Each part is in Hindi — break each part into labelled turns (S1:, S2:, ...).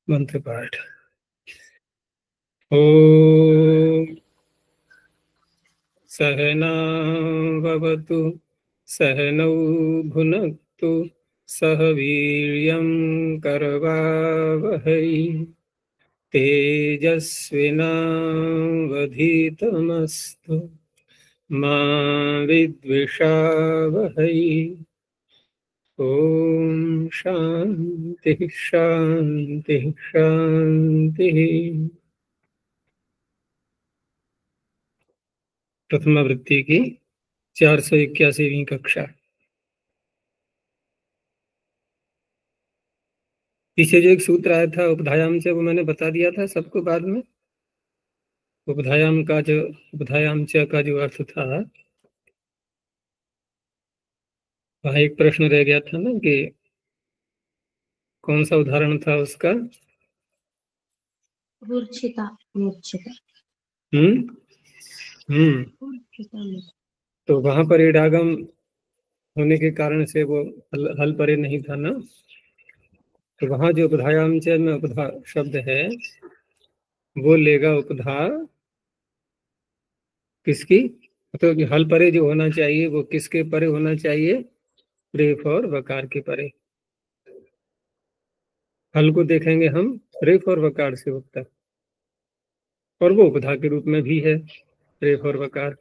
S1: मंत्र पाठ। ओम सहनावतु सहनौ भुनक्तु सह वीर्यं करवावहै तेजस्विनावधीतमस्तु मा विद्विषावहै। ओम शांति शांति शांति। प्रथमावृत्ति की 481वीं कक्षा। पीछे जो एक सूत्र आया था उपधायाम से, वो मैंने बता दिया था सबको बाद में। उपधायाम का जो अर्थ था, वहाँ एक प्रश्न रह गया था ना कि कौन सा उदाहरण था उसका।
S2: मूर्छिता मूर्छिता।
S1: तो वहां पर इडागम होने के कारण से वो हल परे नहीं था ना। तो वहां जो उपधायाम में उपधा शब्द है, वो लेगा उपधा किसकी, तो हल परे जो होना चाहिए वो किसके परे होना चाहिए, रेफ और वकार के परे। हल को देखेंगे हम रेफ और वकार से उत्तर, और वो उपधा के रूप में भी है रेफ और वकार,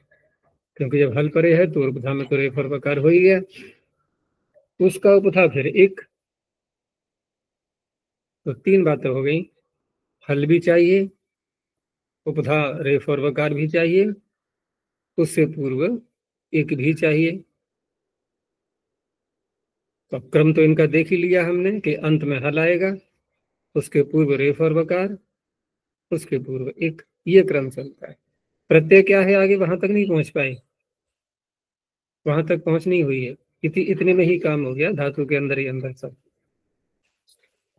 S1: क्योंकि जब हल परे है तो उपधा में तो रेफ और वकार हो ही गया। उसका उपधा फिर एक, तो तीन बातें हो गई। हल भी चाहिए, उपधा रेफ और वकार भी चाहिए, उससे पूर्व एक भी चाहिए। तो क्रम तो इनका देख ही लिया हमने कि अंत में हल आएगा, उसके पूर्व रेफ और वकार, उसके पूर्व एक, ये क्रम चलता है। प्रत्यय क्या है आगे वहां तक नहीं पहुंच पाए, वहां तक पहुंच नहीं हुई है। इतने में ही काम हो गया, धातु के अंदर ही अंदर सब।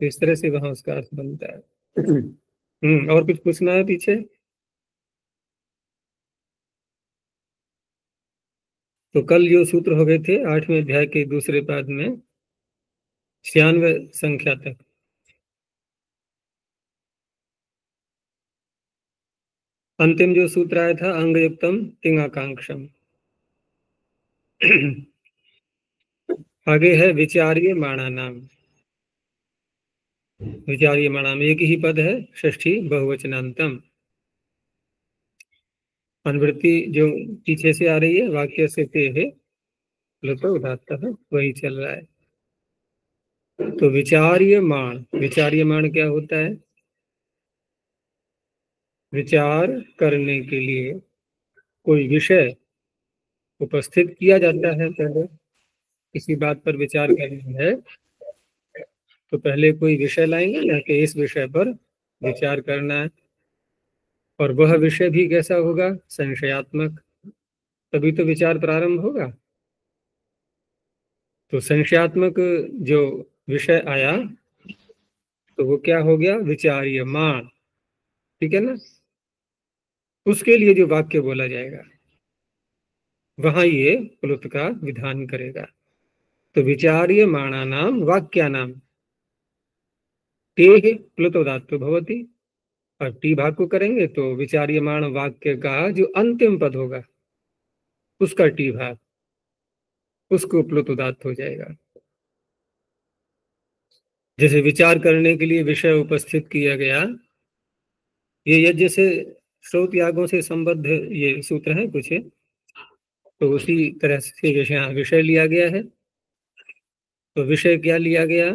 S1: तो इस तरह से वहां उसका अर्थ बनता है। और कुछ पूछना है पीछे? तो कल जो सूत्र हो गए थे 8वें अध्याय के दूसरे पाद में 96 संख्या तक, अंतिम जो सूत्र आया था अंगयुक्तम तिंगाकांक्षम। आगे है विचार्य माणा नाम। विचार्य माणा में एक ही पद है, षष्ठी बहुवचनांतम। अनुवृत्ति जो पीछे से आ रही है वाक्य से ते है लुतो उदात्त है, वही चल रहा है। तो विचार्य माण क्या होता है? विचार करने के लिए कोई विषय उपस्थित किया जाता है। पहले किसी बात पर विचार करना है तो पहले कोई विषय लाएंगे ना कि इस विषय पर विचार करना है, और वह विषय भी कैसा होगा, संशयात्मक, तभी तो विचार प्रारंभ होगा। तो संशयात्मक जो विषय आया तो वो क्या हो गया, विचार्यमाण। ठीक है ना। उसके लिए जो वाक्य बोला जाएगा वहां ये प्लुत का विधान करेगा। तो विचार्यमाणा नाम वाक्या नाम ते प्लुतोदात्त भवति। और टी भाग को करेंगे तो विचार्यमाण वाक्य का जो अंतिम पद होगा उसका टी भाग, उसको प्लुत उदात्त हो जाएगा। जैसे विचार करने के लिए विषय उपस्थित किया गया, ये यज्ञ से श्रोत यागों से संबद्ध ये सूत्र है कुछ है, तो उसी तरह से विषय लिया गया है। तो विषय क्या लिया गया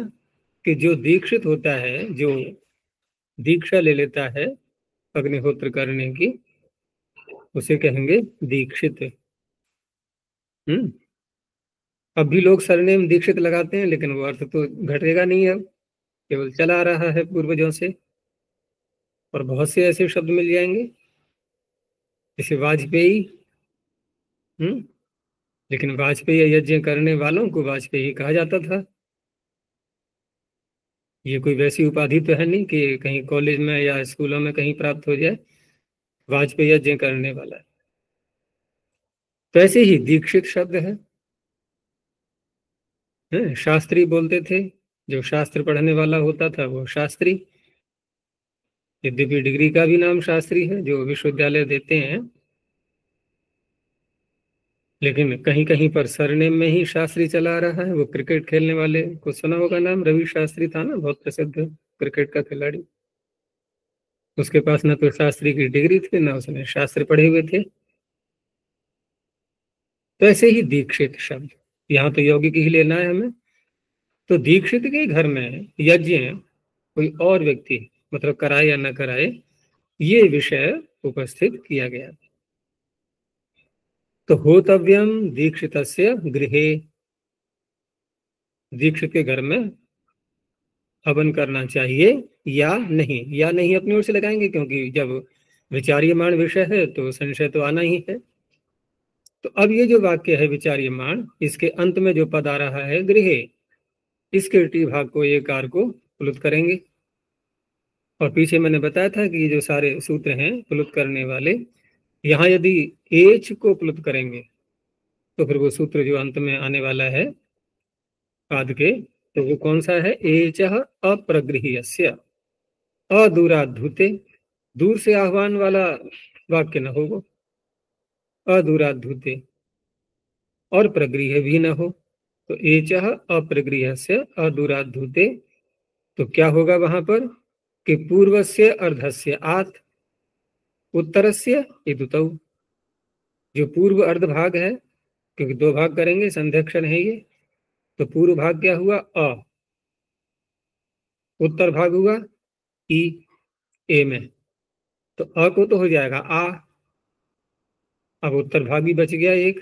S1: कि जो दीक्षित होता है, जो दीक्षा ले लेता है अग्निहोत्र करने की, उसे कहेंगे दीक्षित। हम्म अब भी लोग सरनेम दीक्षित लगाते हैं, लेकिन वो अर्थ तो घटेगा नहीं, अब केवल चला आ रहा है पूर्वजों से। और बहुत से ऐसे शब्द मिल जाएंगे जैसे वाजपेयी। लेकिन वाजपेयी यज्ञ करने वालों को वाजपेयी कहा जाता था। ये कोई वैसी उपाधि तो है नहीं कि कहीं कॉलेज में या स्कूलों में कहीं प्राप्त हो जाए, वाजपेयी यज्ञ करने वाला। तो ऐसे ही दीक्षित शब्द है, शास्त्री बोलते थे, जो शास्त्र पढ़ने वाला होता था वो शास्त्री। यद्यपि डिग्री का भी नाम शास्त्री है जो विश्वविद्यालय देते हैं, लेकिन कहीं कहीं पर सरनेम में ही शास्त्री चला रहा है। वो क्रिकेट खेलने वाले को सुना होगा नाम, रवि शास्त्री था ना, बहुत प्रसिद्ध क्रिकेट का खिलाड़ी। उसके पास न तो शास्त्री की डिग्री थी, ना उसने शास्त्र पढ़े हुए थे। तो ऐसे ही दीक्षित शब्द, यहाँ तो यौगिक ही लेना है हमें। तो दीक्षित के घर में यज्ञ कोई और व्यक्ति मतलब कराए या न कराए, ये विषय उपस्थित किया गया। तो होतव्यम दीक्षितस्य गृहे, दीक्षित के घर में हवन करना चाहिए या नहीं, या नहीं अपनी ओर से लगाएंगे, क्योंकि जब विचार्यमाण विषय है तो संशय तो आना ही है। तो अब ये जो वाक्य है विचार्यमाण, इसके अंत में जो पद आ रहा है गृहे, इसके टी भाग को एक कार को प्लुत करेंगे। और पीछे मैंने बताया था कि ये जो सारे सूत्र हैं प्लुत करने वाले, यहाँ यदि एच को प्लुत करेंगे तो फिर वो सूत्र जो अंत में आने वाला है पाद के, तो वो कौन सा है? एच अप्रगृह्यस्य अदूराद्धूते, दूर से आह्वान वाला वाक्य न हो वो, अदूराद्धूते, और प्रगृह्य भी न हो। तो एच अप्रगृह्यस्य अदूराद्धूते, तो क्या होगा वहां पर कि पूर्वस्य अर्धस्य आत उत्तरस्य इदुतौ, जो पूर्व अर्ध भाग है, क्योंकि दो भाग करेंगे, संध्यक्षण है ये, तो पूर्व भाग क्या हुआ? अ, उत्तर भाग हुआ ई, ए में, तो अ को तो हो जाएगा आ। अब उत्तर भाग भी बच गया एक,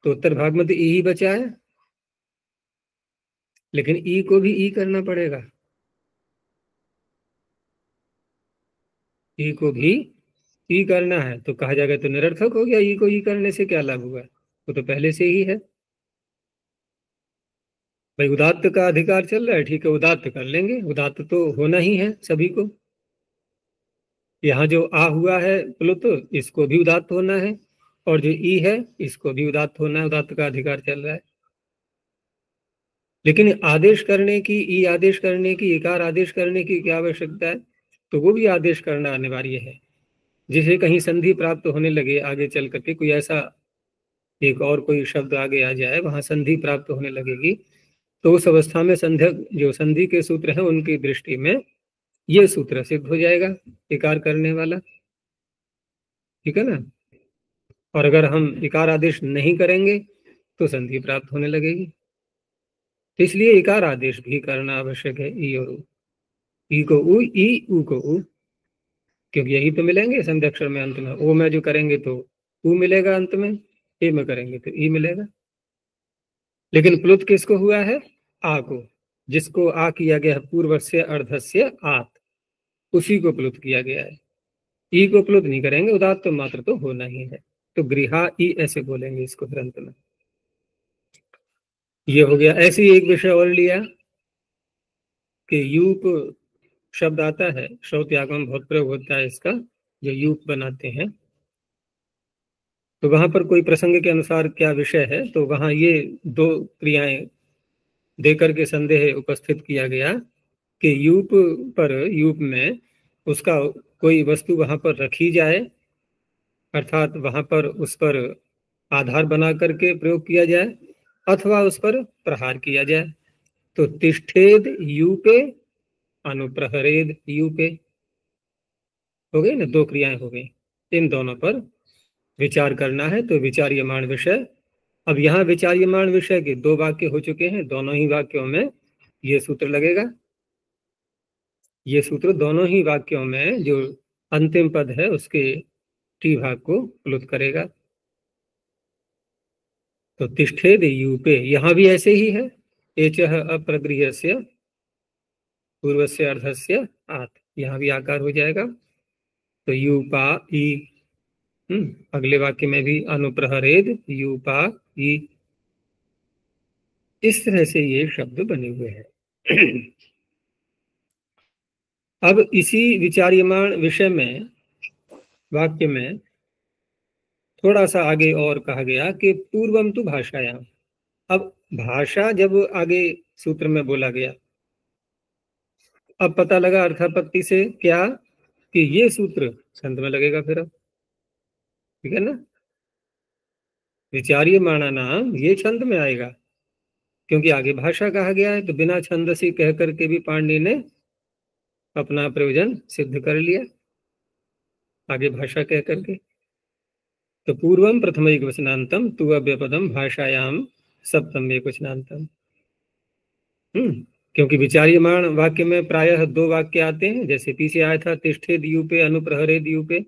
S1: तो उत्तर भाग में तो ई ही बचा है, लेकिन ई को भी ई करना पड़ेगा, ई को भी ई करना है। तो कहा जाएगा तो निरर्थक हो गया, ई को ई करने से क्या लाभ हुआ, वो तो पहले से ही है। भाई उदात्त का अधिकार चल रहा है, ठीक है, उदात्त कर लेंगे, उदात्त तो होना ही है सभी को। यहाँ जो आ हुआ है प्लुत, इसको भी उदात्त होना है, और जो ई है इसको भी उदात्त होना है, उदात्त का अधिकार चल रहा है। लेकिन आदेश करने की, ई आदेश करने की, इकार आदेश करने की क्या आवश्यकता है? तो वो भी आदेश करना अनिवार्य है। जिसे कहीं संधि प्राप्त होने लगे आगे चल करके, कोई ऐसा एक और कोई शब्द आगे आ जाए, वहां संधि प्राप्त होने लगेगी, तो उस अवस्था में संध्यक जो संधि के सूत्र हैं उनकी दृष्टि में ये सूत्र सिद्ध हो जाएगा, इकार करने वाला, ठीक है ना। और अगर हम इकार आदेश नहीं करेंगे तो संधि प्राप्त होने लगेगी, तो इसलिए इकार आदेश भी करना आवश्यक है। ई और उ, ई को उ, ई उ को उ, क्योंकि यही तो मिलेंगे संध्यक्षर में अंत में। ओ में जो करेंगे तो उ मिलेगा अंत में, ए में करेंगे तो ई मिलेगा। लेकिन प्लुत किसको हुआ है? आ को, जिसको आ किया गया है पूर्वस्य अर्धस्य आत, उसी को प्लुत किया गया है। ई को प्लुत नहीं करेंगे, उदात्त तो मात्र तो होना ही है, तो गृहा ई ऐसे बोलेंगे इसको फिर अंत में। ये हो गया। ऐसे ही एक विषय और लिया कि यूप शब्द आता है, श्रौत आगम बहुत प्रयोग होता है इसका, जो यूप बनाते हैं, तो वहां पर कोई प्रसंग के अनुसार क्या विषय है, तो वहां ये दो क्रियाएं देकर के संदेह उपस्थित किया गया कि यूप पर, यूप में उसका कोई वस्तु वहां पर रखी जाए, अर्थात वहां पर उस पर आधार बना करके प्रयोग किया जाए, अथवा उस पर प्रहार किया जाए। तो तिष्ठेद यूपे अनुप्रहरेद यूपे, हो गई ना, दो क्रियाएं हो गई, इन दोनों पर विचार करना है, तो विचार्यमाण विषय। अब यहाँ विचार्यमाण विषय के दो वाक्य हो चुके हैं, दोनों ही वाक्यों में ये सूत्र लगेगा। ये सूत्र दोनों ही वाक्यों में जो अंतिम पद है उसके टी भाग को प्लुत करेगा। तो तिष्ठेद यूपे, यहाँ भी ऐसे ही है, एचः अप्रगृह्यस्य पूर्वस्य अर्धस्य आत, यहाँ भी आकार हो जाएगा। तो यूपा ई, अगले वाक्य में भी अनुप्रहरेद यूपा ई, इस तरह से ये शब्द बने हुए हैं। अब इसी विचार्यमाण विषय में वाक्य में थोड़ा सा आगे और कहा गया कि पूर्वम तु भाषायाम। अब भाषा जब आगे सूत्र में बोला गया, अब पता लगा अर्थापत्ति से क्या कि ये सूत्र छंद में लगेगा फिर अब, ठीक है ना। विचार्यमाणा नाम ये छंद में आएगा, क्योंकि आगे भाषा कहा गया है, तो बिना छंदसी कह करके भी पाणिनि ने अपना प्रयोजन सिद्ध कर लिया, आगे भाषा कह करके। तो पूर्वम प्रथम एक वचनांतम तु अव्यपदम भाषायाम सप्तम एक वचनांतम। क्योंकि विचार्यमाण वाक्य में प्रायः दो वाक्य आते हैं, जैसे पीछे आया था तिष्ठे दीयूपे अनुप्रहरे दीयूपे।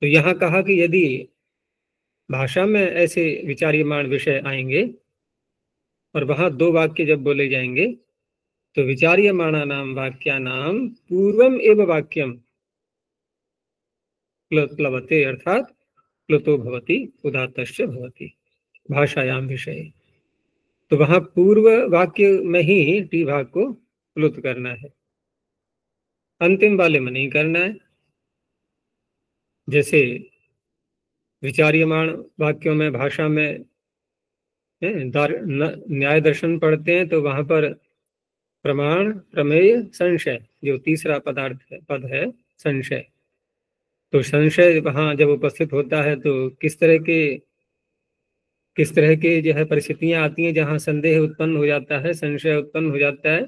S1: तो यहाँ कहा कि यदि भाषा में ऐसे विचार्यमाण विषय आएंगे और वहां दो वाक्य जब बोले जाएंगे, तो विचार्यमाणा नाम वाक्या नाम पूर्वम एव वाक्यम प्लवते, अर्थात प्लुतो भवति उदात्तश्च भवति भाषायाम विषय। तो वहां पूर्व वाक्य में ही टी भाग को प्लुत करना है, अंतिम वाले में नहीं करना है। जैसे विचार्यमाण वाक्यों में भाषा में न्याय दर्शन पढ़ते हैं, तो वहां पर प्रमाण प्रमेय संशय, जो तीसरा पद है संशय। तो संशय वहां जब उपस्थित होता है तो किस तरह के जो है परिस्थितियां आती हैं जहां संदेह उत्पन्न हो जाता है, संशय उत्पन्न हो जाता है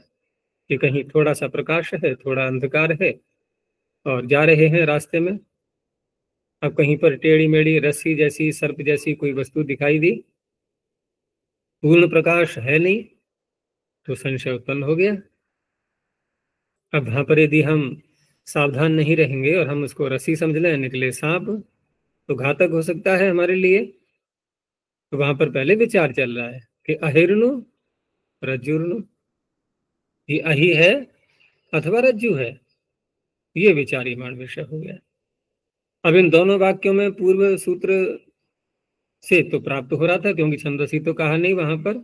S1: कि कहीं थोड़ा सा प्रकाश है, थोड़ा अंधकार है, और जा रहे हैं रास्ते में, अब कहीं पर टेढ़ी मेढ़ी रस्सी जैसी सर्प जैसी कोई वस्तु दिखाई दी, पूर्ण प्रकाश है नहीं, तो संशय उत्पन्न हो गया। अब वहां पर यदि हम सावधान नहीं रहेंगे और हम उसको रस्सी समझ लें, निकले सांप, तो घातक हो सकता है हमारे लिए। तो वहां पर पहले विचार चल रहा है कि अहिर्नु रज्जुर्नु, ये अहि है अथवा रज्जु है, ये विचार्यमाण विषय हो गया। अब इन दोनों वाक्यों में पूर्व सूत्र से तो प्राप्त हो रहा था, क्योंकि छंदसी तो कहा नहीं वहां पर,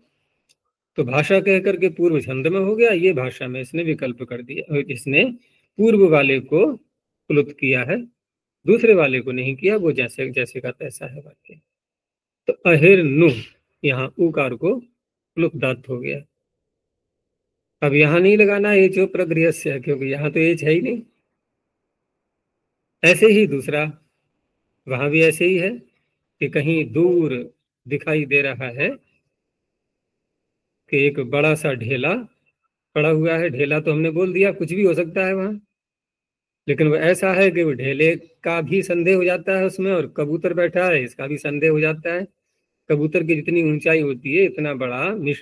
S1: तो भाषा कह करके पूर्व छंद में हो गया, ये भाषा में इसने विकल्प कर दिया, इसने पूर्व वाले को प्लुत किया है, दूसरे वाले को नहीं किया, वो जैसे जैसे का तैसा है वाक्य। तो अहिर्नु, यहाँ उकार को प्लुत दात हो गया। अब यहाँ नहीं लगाना एच ओ प्रगृहस्य है, क्योंकि यहाँ तो एच है ही नहीं। ऐसे ही दूसरा, वहां भी ऐसे ही है कि कहीं दूर दिखाई दे रहा है कि एक बड़ा सा ढेला पड़ा हुआ है। ढेला तो हमने बोल दिया, कुछ भी हो सकता है वहां, लेकिन वो ऐसा है कि वो ढेले का भी संदेह हो जाता है उसमें, और कबूतर बैठा है इसका भी संदेह हो जाता है। कबूतर की जितनी ऊंचाई होती है, इतना बड़ा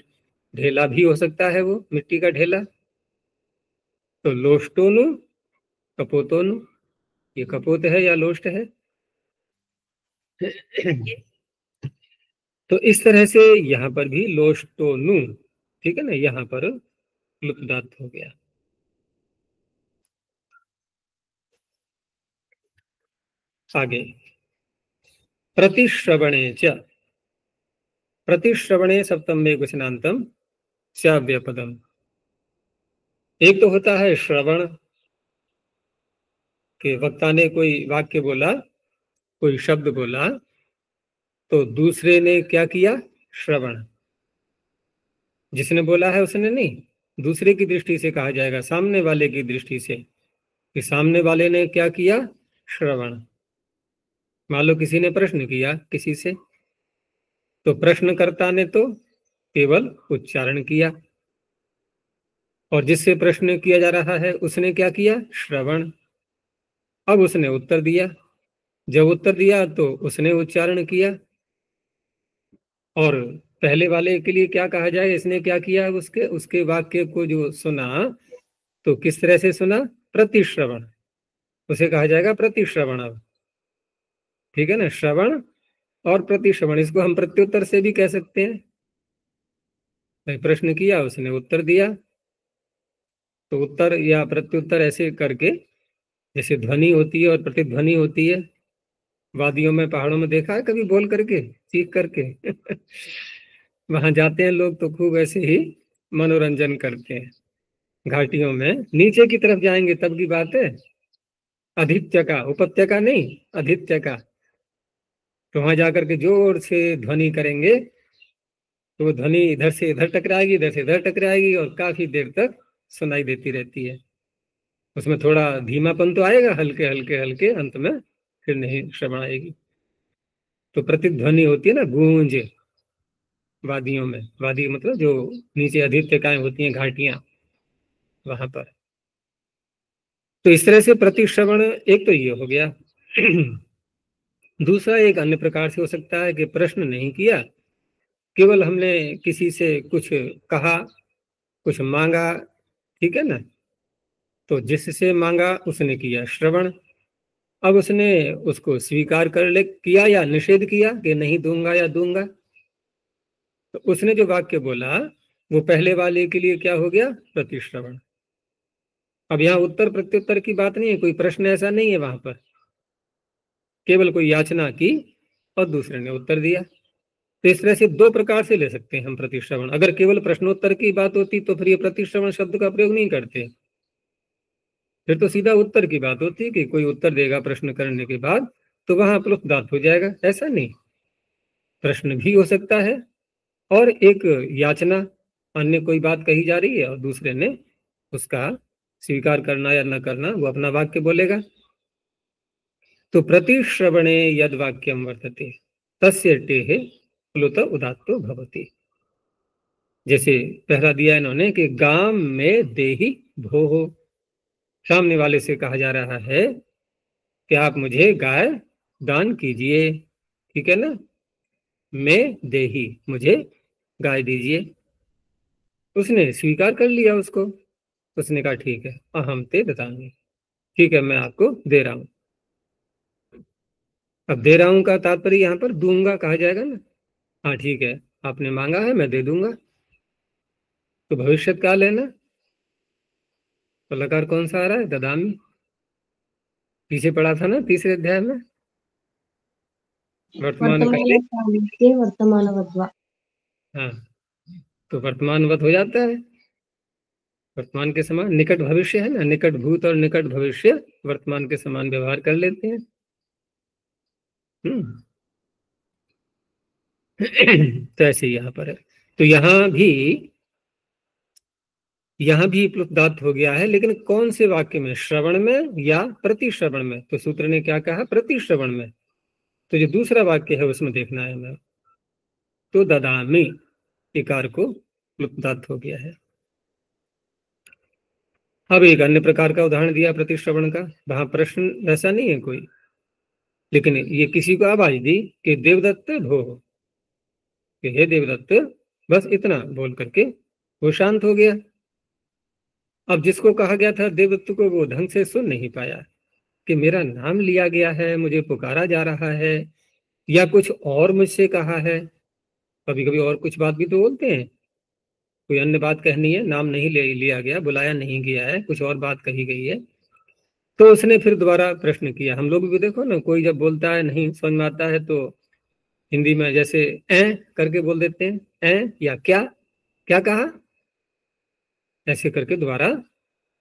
S1: ढेला भी हो सकता है, वो मिट्टी का ढेला। तो लोष्टोनु कपोतोनु, ये कपोत है या लोष्ट है। तो इस तरह से यहाँ पर भी लोष्टोनु, ठीक है ना, यहाँ पर लुप्तदात हो गया। आगे प्रतिश्रवणे च, प्रतिश्रवणे सप्तम में वचनांतम श्राव्यपदम। एक तो होता है श्रवण, कि वक्ता ने कोई वाक्य बोला, कोई शब्द बोला, तो दूसरे ने क्या किया, श्रवण। जिसने बोला है उसने नहीं, दूसरे की दृष्टि से कहा जाएगा, सामने वाले की दृष्टि से, कि सामने वाले ने क्या किया, श्रवण। मान लो किसी ने प्रश्न किया किसी से, तो प्रश्नकर्ता ने तो केवल उच्चारण किया, और जिससे प्रश्न किया जा रहा है उसने क्या किया, श्रवण। अब उसने उत्तर दिया, जब उत्तर दिया तो उसने उच्चारण किया, और पहले वाले के लिए क्या कहा जाए, इसने क्या किया, उसके वाक्य को जो सुना, तो किस तरह से सुना, प्रतिश्रवण, उसे कहा जाएगा प्रतिश्रवण। अब ठीक है ना, श्रवण और प्रतिश्रवण, इसको हम प्रत्युत्तर से भी कह सकते हैं। भाई प्रश्न किया, उसने उत्तर दिया, तो उत्तर या प्रत्युत्तर ऐसे करके, जैसे ध्वनि होती है और प्रतिध्वनि होती है, वादियों में पहाड़ों में देखा है कभी बोल करके, चीख करके वहां जाते हैं लोग तो खूब ऐसे ही मनोरंजन करते हैं। घाटियों में नीचे की तरफ जाएंगे तब की बात है, अधित्य का, उपत्यका नहीं, अधित्य का, तो वहां जाकर के जोर से ध्वनि करेंगे, तो वो ध्वनि इधर से इधर टकराएगी, इधर से इधर टकराएगी, और काफी देर तक सुनाई देती रहती है। उसमें थोड़ा धीमापन तो आएगा, हल्के हल्के हल्के, अंत में फिर नहीं श्रवण आएगी। तो प्रतिध्वनि होती है ना, गूंज, वादियों में, वादी मतलब जो नीचे अधित्यकाएं होती हैं, घाटियां, वहां पर। तो इस तरह से प्रतिश्रवण एक तो ये हो गया। दूसरा एक अन्य प्रकार से हो सकता है कि प्रश्न नहीं किया, केवल हमने किसी से कुछ कहा, कुछ मांगा, ठीक है ना, तो जिससे मांगा उसने किया श्रवण, अब उसने उसको स्वीकार कर ले किया या निषेध किया कि नहीं दूंगा या दूंगा, तो उसने जो वाक्य बोला वो पहले वाले के लिए क्या हो गया, प्रतिश्रवण। अब यहाँ उत्तर प्रत्युत्तर की बात नहीं है, कोई प्रश्न ऐसा नहीं है वहां पर, केवल कोई याचना की और दूसरे ने उत्तर दिया। तो इस तरह से दो प्रकार से ले सकते हैं हम प्रतिश्रवण। अगर केवल प्रश्नोत्तर की बात होती तो फिर ये प्रतिश्रवण शब्द का प्रयोग नहीं करते, फिर तो सीधा उत्तर की बात होती कि कोई उत्तर देगा प्रश्न करने के बाद, तो वहां प्लुप्त हो जाएगा। ऐसा नहीं, प्रश्न भी हो सकता है और एक याचना, अन्य कोई बात कही जा रही है और दूसरे ने उसका स्वीकार करना या न करना, वो अपना वाक्य बोलेगा। तो प्रतिश्रवणे यद वाक्यम वर्तते तस्य टेः प्लुत उदात्तो भवति। जैसे पहला दिया इन्होंने कि गाम में देहि भोः, सामने वाले से कहा जा रहा है कि आप मुझे गाय दान कीजिए, ठीक है ना, मैं देही, मुझे गाय दीजिए। उसने स्वीकार कर लिया उसको, उसने कहा ठीक है, अहम ते ददामि, ठीक है मैं आपको दे रहा हूं। अब दे रहा हूं का तात्पर्य यहाँ पर दूंगा कहा जाएगा ना, हाँ ठीक है आपने मांगा है मैं दे दूंगा। तो भविष्य काल है ना, तो लकार कौन सा आ रहा है, ददामी, पीछे पढ़ा था ना तीसरे अध्याय में, वर्तमान काले,
S2: वर्तमानकाले वर्तमानवद्वा।
S1: हाँ, तो वर्तमानवत हो जाता है, वर्तमान के समान। निकट भविष्य है ना, निकट भूत और निकट भविष्य वर्तमान के समान व्यवहार कर लेते हैं। तो ऐसे यहाँ पर है। तो यहाँ भी प्लुप्त हो गया है, लेकिन कौन से वाक्य में, श्रवण में या प्रतिश्रवण में? तो सूत्र ने क्या कहा, प्रतिश्रवण में। तो जो दूसरा वाक्य है उसमें देखना है हमें। तो ददामी इकार को प्लुप्त हो गया है। अब एक अन्य प्रकार का उदाहरण दिया प्रतिश्रवण का, वहां प्रश्न ऐसा नहीं है कोई, लेकिन ये किसी को आवाज दी कि देवदत्त भो, कि हे देवदत्त, बस इतना बोल करके वो शांत हो गया। अब जिसको कहा गया था देवदत्त को, वो ढंग से सुन नहीं पाया कि मेरा नाम लिया गया है, मुझे पुकारा जा रहा है, या कुछ और मुझसे कहा है। कभी कभी और कुछ बात भी तो बोलते हैं, कोई अन्य बात कहनी है, नाम नहीं लिया गया, बुलाया नहीं गया है, कुछ और बात कही गई है। तो उसने फिर दोबारा प्रश्न किया। हम लोग भी देखो ना, कोई जब बोलता है नहीं समझ में आता है तो हिंदी में जैसे ए करके बोल देते हैं, ए या क्या, क्या कहा, ऐसे करके दोबारा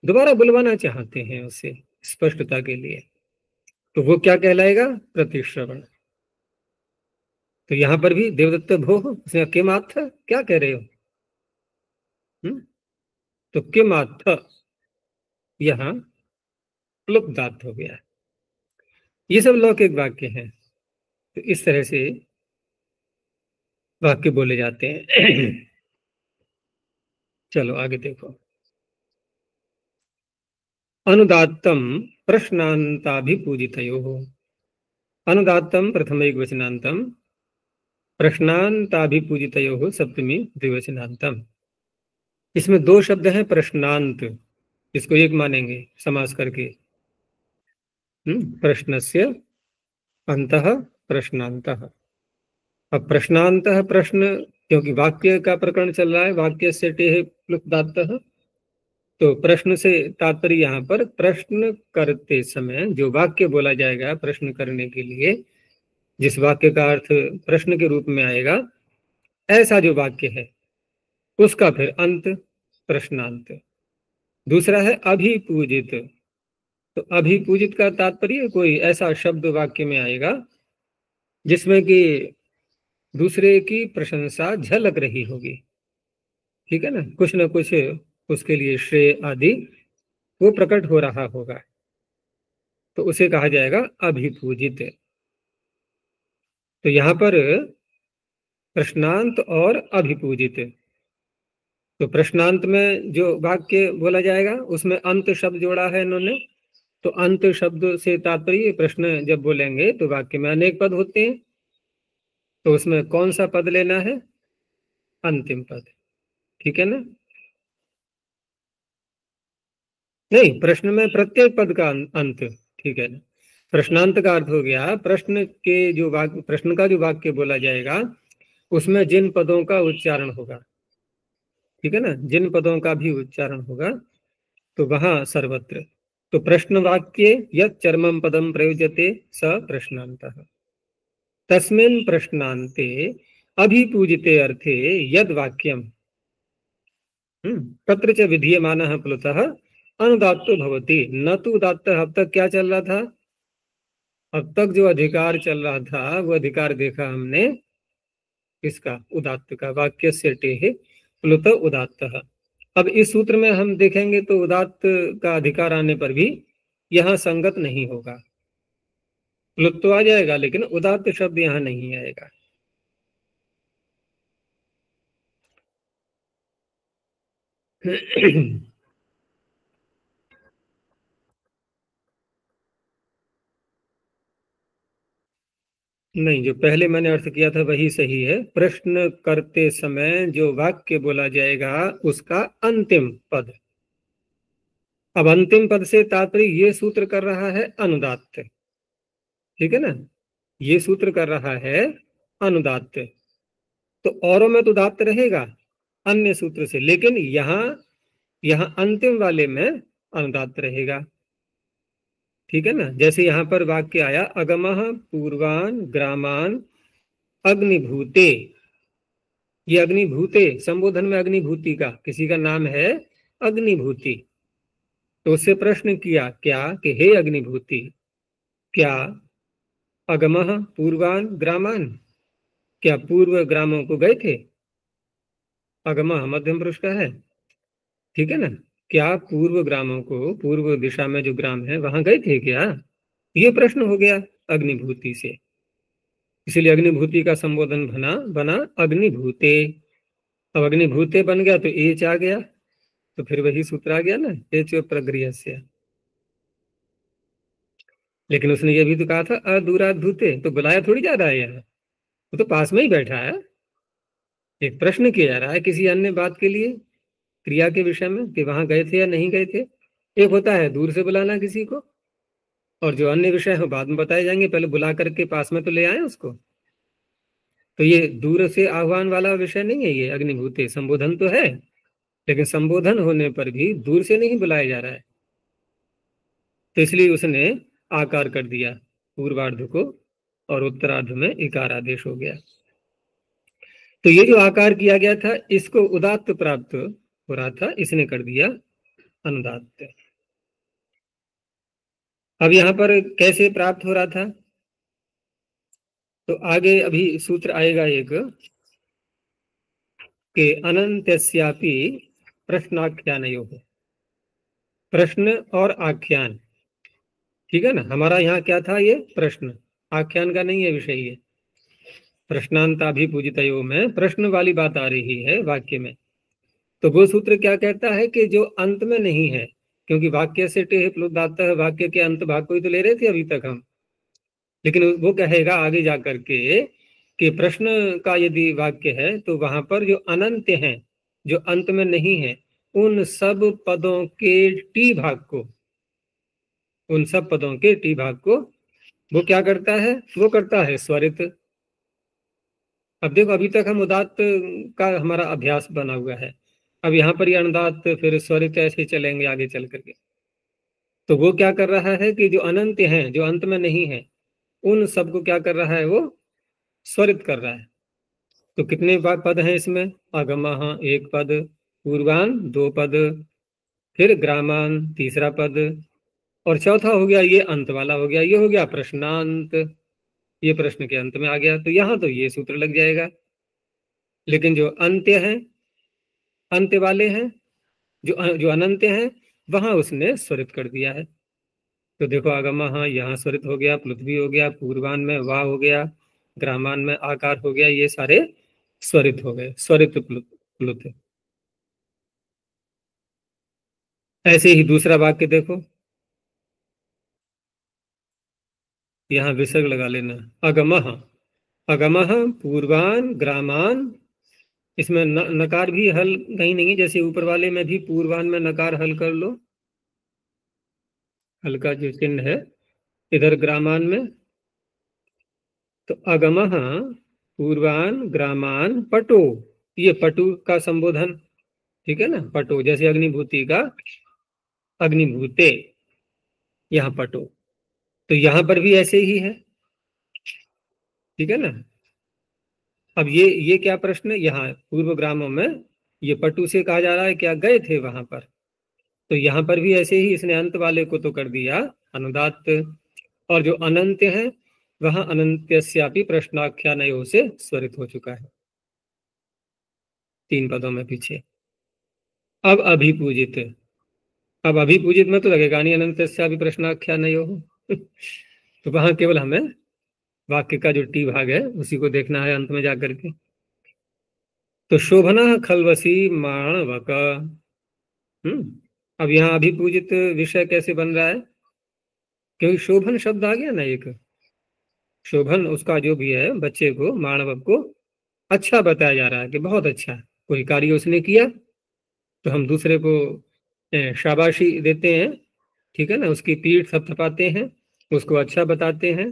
S1: दोबारा बुलवाना चाहते हैं उससे स्पष्टता के लिए। तो वो क्या कहलाएगा, प्रतिश्रवण। तो यहाँ पर भी देवदत्त भो, उसने किम आत्थ, क्या कह रहे हो, तो किम आत्थ यहाँ प्लुप्त हो गया। ये सब लौकिक वाक्य हैं, तो इस तरह से वाक्य बोले जाते हैं। चलो आगे देखो। अनुदात्तम प्रश्नान्ताभिपूजितयोः, अनुदात्तम प्रथम एक वचनांतम, प्रश्नान्ताभिपूजितयोः सप्तमी द्विवचनांतम। इसमें दो शब्द हैं प्रश्नांत, इसको एक मानेंगे समास करके, प्रश्नस्य अंतः प्रश्नांतः। अब प्रश्नांतः प्रश्न, क्योंकि वाक्य का प्रकरण चल रहा है, वाक्य से टेह प्लुप्तात्तः, तो प्रश्न से तात्पर्य यहाँ पर प्रश्न करते समय जो वाक्य बोला जाएगा प्रश्न करने के लिए, जिस वाक्य का अर्थ प्रश्न के रूप में आएगा, ऐसा जो वाक्य है उसका फिर अंत प्रश्नांत। दूसरा है अभिपूजित, तो अभिपूजित का तात्पर्य कोई ऐसा शब्द वाक्य में आएगा जिसमें कि दूसरे की प्रशंसा झलक रही होगी, ठीक है ना, कुछ उसके लिए श्रेय आदि वो प्रकट हो रहा होगा, तो उसे कहा जाएगा अभिपूजित। तो यहाँ पर प्रश्नांत और अभिपूजित, तो प्रश्नांत में जो वाक्य बोला जाएगा उसमें अंत शब्द जोड़ा है इन्होंने, तो अंत शब्द से तात्पर्य प्रश्न जब बोलेंगे तो वाक्य में अनेक पद होते हैं, तो उसमें कौन सा पद लेना है? अंतिम पद, ठीक है ना? नहीं, प्रश्न में प्रत्येक पद का अंत, ठीक है ना? प्रश्नांत का अर्थ हो गया प्रश्न के जो वाक्य, प्रश्न का जो वाक्य बोला जाएगा उसमें जिन पदों का उच्चारण होगा, ठीक है ना, जिन पदों का भी उच्चारण होगा तो वहां सर्वत्र। तो प्रश्न वाक्य यत् चरमं पदम प्रयुज्यते स प्रश्नान्तः, तस्मिन् प्रश्नान्ते अभिपूजिते अर्थे यद वाक्यम तत्र च विधीयमानः प्लुतः अनुदात्तो भवति न तु उदात्तः। अब तक क्या चल रहा था? अब तक जो अधिकार चल रहा था वो अधिकार देखा हमने किसका? उदात्त का। वाक्यस्य टेः प्लुत उदात्तः। अब इस सूत्र में हम देखेंगे तो उदात्त का अधिकार आने पर भी यहाँ संगत नहीं होगा, प्लुत तो आ जाएगा लेकिन उदात्त शब्द यहाँ नहीं आएगा। नहीं, जो पहले मैंने अर्थ किया था वही सही है। प्रश्न करते समय जो वाक्य बोला जाएगा उसका अंतिम पद। अब अंतिम पद से तात्पर्य ये सूत्र कर रहा है अनुदात्त, ठीक है ना, ये सूत्र कर रहा है अनुदात्त। तो औरों में तो उदात्त रहेगा अन्य सूत्र से, लेकिन यहाँ अंतिम वाले में अनुदात्त रहेगा, ठीक है ना। जैसे यहाँ पर वाक्य आया अगमः पूर्वान ग्रामान अग्निभूते, ये अग्निभूते संबोधन में अग्निभूति का किसी का नाम है अग्निभूति, तो उससे प्रश्न किया क्या कि हे अग्निभूति, क्या अगमः पूर्वान ग्रामान, क्या पूर्व ग्रामों को गए थे? अगमः मध्यम पुरुष का है, ठीक है ना। क्या पूर्व ग्रामों को, पूर्व दिशा में जो ग्राम है वहां गए थे क्या? ये प्रश्न हो गया अग्निभूति से, इसलिए अग्निभूति का संबोधन बना अग्निभूते। अब अग्निभूते बन गया तो एच आ गया, तो फिर वही सूत्र आ गया ना, एच प्रगृह्यस्य। लेकिन उसने ये भी तो कहा था अदूरात् भूते, तो बुलाया थोड़ी जा रहा है यहाँ, वो तो पास में ही बैठा है। एक प्रश्न किया जा रहा है किसी अन्य बात के लिए, क्रिया के विषय में, कि वहां गए थे या नहीं गए थे। एक होता है दूर से बुलाना किसी को, और जो अन्य विषय है बाद में बताए जाएंगे, पहले बुला करके पास में तो ले आए उसको। तो ये दूर से आह्वान वाला विषय नहीं है, ये अग्निभूते संबोधन तो है, लेकिन संबोधन होने पर भी दूर से नहीं बुलाया जा रहा है, तो इसलिए उसने आकार कर दिया पूर्वार्ध को, और उत्तरार्ध में इकार आदेश हो गया। तो ये जो आकार किया गया था इसको उदात्त प्राप्त हो रहा था, इसने कर दिया अनुदात्त। अब यहाँ पर कैसे प्राप्त हो रहा था? तो आगे अभी सूत्र आएगा एक कि अनंत्यस्यापि प्रश्नाख्यानयोः, प्रश्न और आख्यान, ठीक है ना। हमारा यहाँ क्या था? ये प्रश्न, आख्यान का नहीं है विषय। ये प्रश्नांताभिपूजितयो में प्रश्न वाली बात आ रही है वाक्य में, तो वो सूत्र क्या कहता है कि जो अंत में नहीं है, क्योंकि वाक्य से टेह प्लुदात्त है, वाक्य के अंत भाग को ही तो ले रहे थे अभी तक हम, लेकिन वो कहेगा आगे जाकर के कि प्रश्न का यदि वाक्य है तो वहां पर जो अनंत हैं, जो अंत में नहीं है, उन सब पदों के टी भाग को, उन सब पदों के टी भाग को वो क्या करता है? वो करता है स्वरित। अब देखो अभी तक हम उदात्त का हमारा अभ्यास बना हुआ है, अब यहाँ पर ये अनुदात्त फिर स्वरित ऐसे चलेंगे आगे चल करके। तो वो क्या कर रहा है कि जो अनंत हैं, जो अंत में नहीं है, उन सबको क्या कर रहा है? वो स्वरित कर रहा है। तो कितने पद हैं इसमें? अगमः एक पद, पूर्वान दो पद, फिर ग्रामान तीसरा पद, और चौथा हो गया ये अंत वाला हो गया, ये हो गया प्रश्नांत, ये प्रश्न के अंत में आ गया। तो यहाँ तो ये सूत्र लग जाएगा, लेकिन जो अंत्य हैं, अंत्य वाले हैं, जो जो अनंत हैं, वहां उसने स्वरित कर दिया है। तो देखो आगमः यहाँ स्वरित हो गया, पृथ्वी हो गया, पूर्वान में वा हो गया, ग्रामान में आकार हो गया, ये सारे स्वरित हो गए, स्वरित प्लुत। ऐसे ही दूसरा वाक्य देखो, यहाँ विसर्ग लगा लेना, अगमः, अगमः पूर्वान ग्रामान, इसमें नकार भी हल कहीं नहीं है, जैसे ऊपर वाले में भी पूर्वान में नकार हल कर लो, हल का जो चिन्ह है, इधर ग्रामान में, तो अगमः पूर्वान ग्रामान पटो, ये पटु का संबोधन, ठीक है ना, पटो जैसे अग्निभूति का अग्निभूते, यहाँ पटो, तो यहाँ पर भी ऐसे ही है, ठीक है ना। अब ये क्या प्रश्न है, यहाँ पूर्व ग्रामों में ये पटु से कहा जा रहा है क्या गए थे वहां पर, तो यहाँ पर भी ऐसे ही इसने अंत वाले को तो कर दिया अनुदात्त, और जो अनंत है वहां अनंत्यस्यापि प्रश्नाख्यानयों से स्वरित हो चुका है 3 पदों में पीछे। अब अभिपूजित, अब अभिपूजित में तो लगेगा नहीं अनंत्यस्यापि प्रश्नाख्यानयोः तो वहां केवल हमें वाक्य का जो टी भाग है उसी को देखना है अंत में जाकर के। तो शोभना खलवसी माणवक, अब यहाँ अभिपूजित विषय कैसे बन रहा है, क्योंकि शोभन शब्द आ गया ना एक, शोभन उसका जो भी है बच्चे को माणवक को अच्छा बताया जा रहा है कि बहुत अच्छा कोई कार्य उसने किया, तो हम दूसरे को शाबाशी देते हैं, ठीक है ना, उसकी पीठ थपथपाते हैं, उसको अच्छा बताते हैं,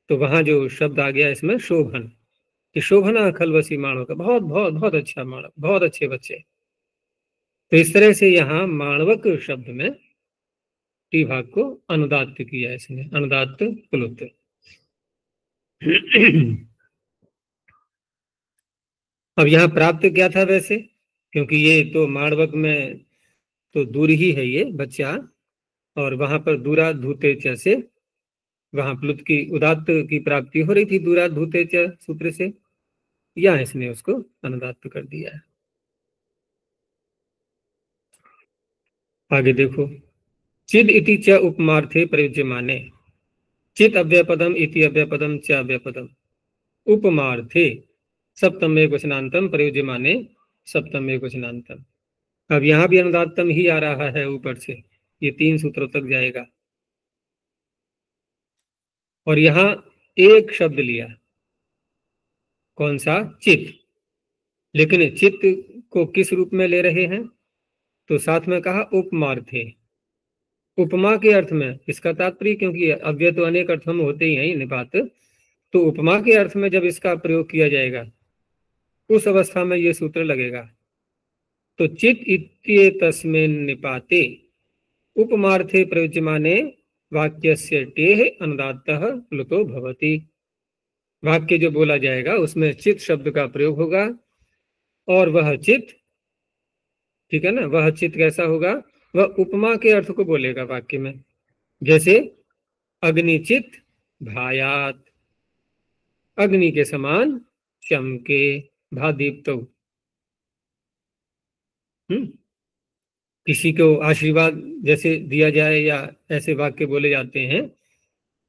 S1: तो वहां जो शब्द आ गया इसमें शोभन, कि शोभना खलवसी माणवक, बहुत बहुत बहुत अच्छा माणव, बहुत अच्छे बच्चे। तो इस तरह से यहाँ माणवक शब्द में टी भाग को अनुदात्त किया इसने, अनुदात्त प्लुत। अब यहाँ प्राप्त क्या था वैसे, क्योंकि ये तो माणवक में तो दूर ही है ये बच्चा, और वहां पर दूरा धूते च से वहां प्लुत की उदात्त की प्राप्ति हो रही थी, दूरा धूते च सूत्र से, या इसने उसको अनुदात्त कर दिया है। आगे देखो, चिद इति च उपमार्थे प्रयुज्यमाने, चित अव्ययपदम इति अव्ययपदम च अव्ययपदम उपमार्थे सप्तम एक वचनांतम प्रयुज्यमाने सप्तम एक वचनांतम। अब यहाँ भी अनुदात्तम ही आ रहा है ऊपर से, ये 3 सूत्रों तक जाएगा, और यहाँ एक शब्द लिया, कौन सा, चित, लेकिन चित्त को किस रूप में ले रहे हैं, तो साथ में कहा उपमार्थे, उपमा के अर्थ में, इसका तात्पर्य, क्योंकि अव्यय तो अनेक अर्थों में होते ही हैं निपात, तो उपमा के अर्थ में जब इसका प्रयोग किया जाएगा उस अवस्था में यह सूत्र लगेगा। तो चित इत्येतस्मिन् निपाते उपमार्थे प्रयुज्यमाने वाक्यस्य टेः अनुदात्तः प्लुतो भवति, वाक्य जो बोला जाएगा उसमें चित शब्द का प्रयोग होगा, और वह चित, ठीक है ना, वह चित कैसा होगा, वह उपमा के अर्थ को बोलेगा वाक्य में, जैसे अग्निचित भायात, अग्नि के समान चमके, भादीप्त। किसी को आशीर्वाद जैसे दिया जाए या ऐसे वाक्य बोले जाते हैं,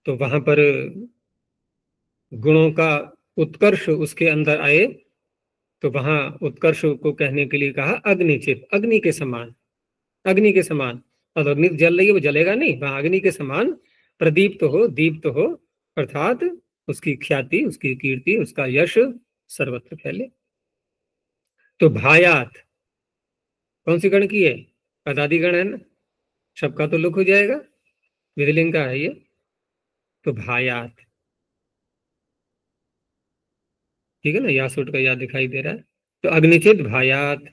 S1: तो वहां पर गुणों का उत्कर्ष उसके अंदर आए, तो वहां उत्कर्ष को कहने के लिए कहा अग्निचित, अग्नि के समान, अग्नि के समान, और अग्नि जल रही है वो जलेगा नहीं, वहां अग्नि के समान प्रदीप्त हो, दीप्त हो, अर्थात उसकी ख्याति, उसकी कीर्ति, उसका यश सर्वत्र फैले। तो भायात कौन सी गण की है, पदादि गण है ना, सबका तो लुक हो जाएगा, विधिलिंग का है ये, तो भायात, ठीक है ना, यासुट का या दिखाई दे रहा है, तो अग्निचित भायात।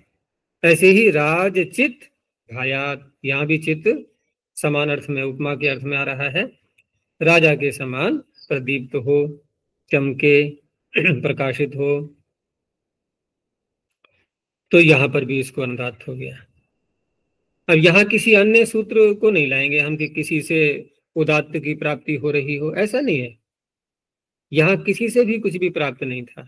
S1: ऐसे ही राजचित भायात, यहाँ भी चित समान अर्थ में, उपमा के अर्थ में आ रहा है, राजा के समान प्रदीप्त हो, चमके, प्रकाशित हो, तो यहां पर भी इसको अनुदात्त हो गया। अब यहाँ किसी अन्य सूत्र को नहीं लाएंगे हम कि किसी से उदात्त की प्राप्ति हो रही हो, ऐसा नहीं है, यहाँ किसी से भी कुछ भी प्राप्त नहीं था,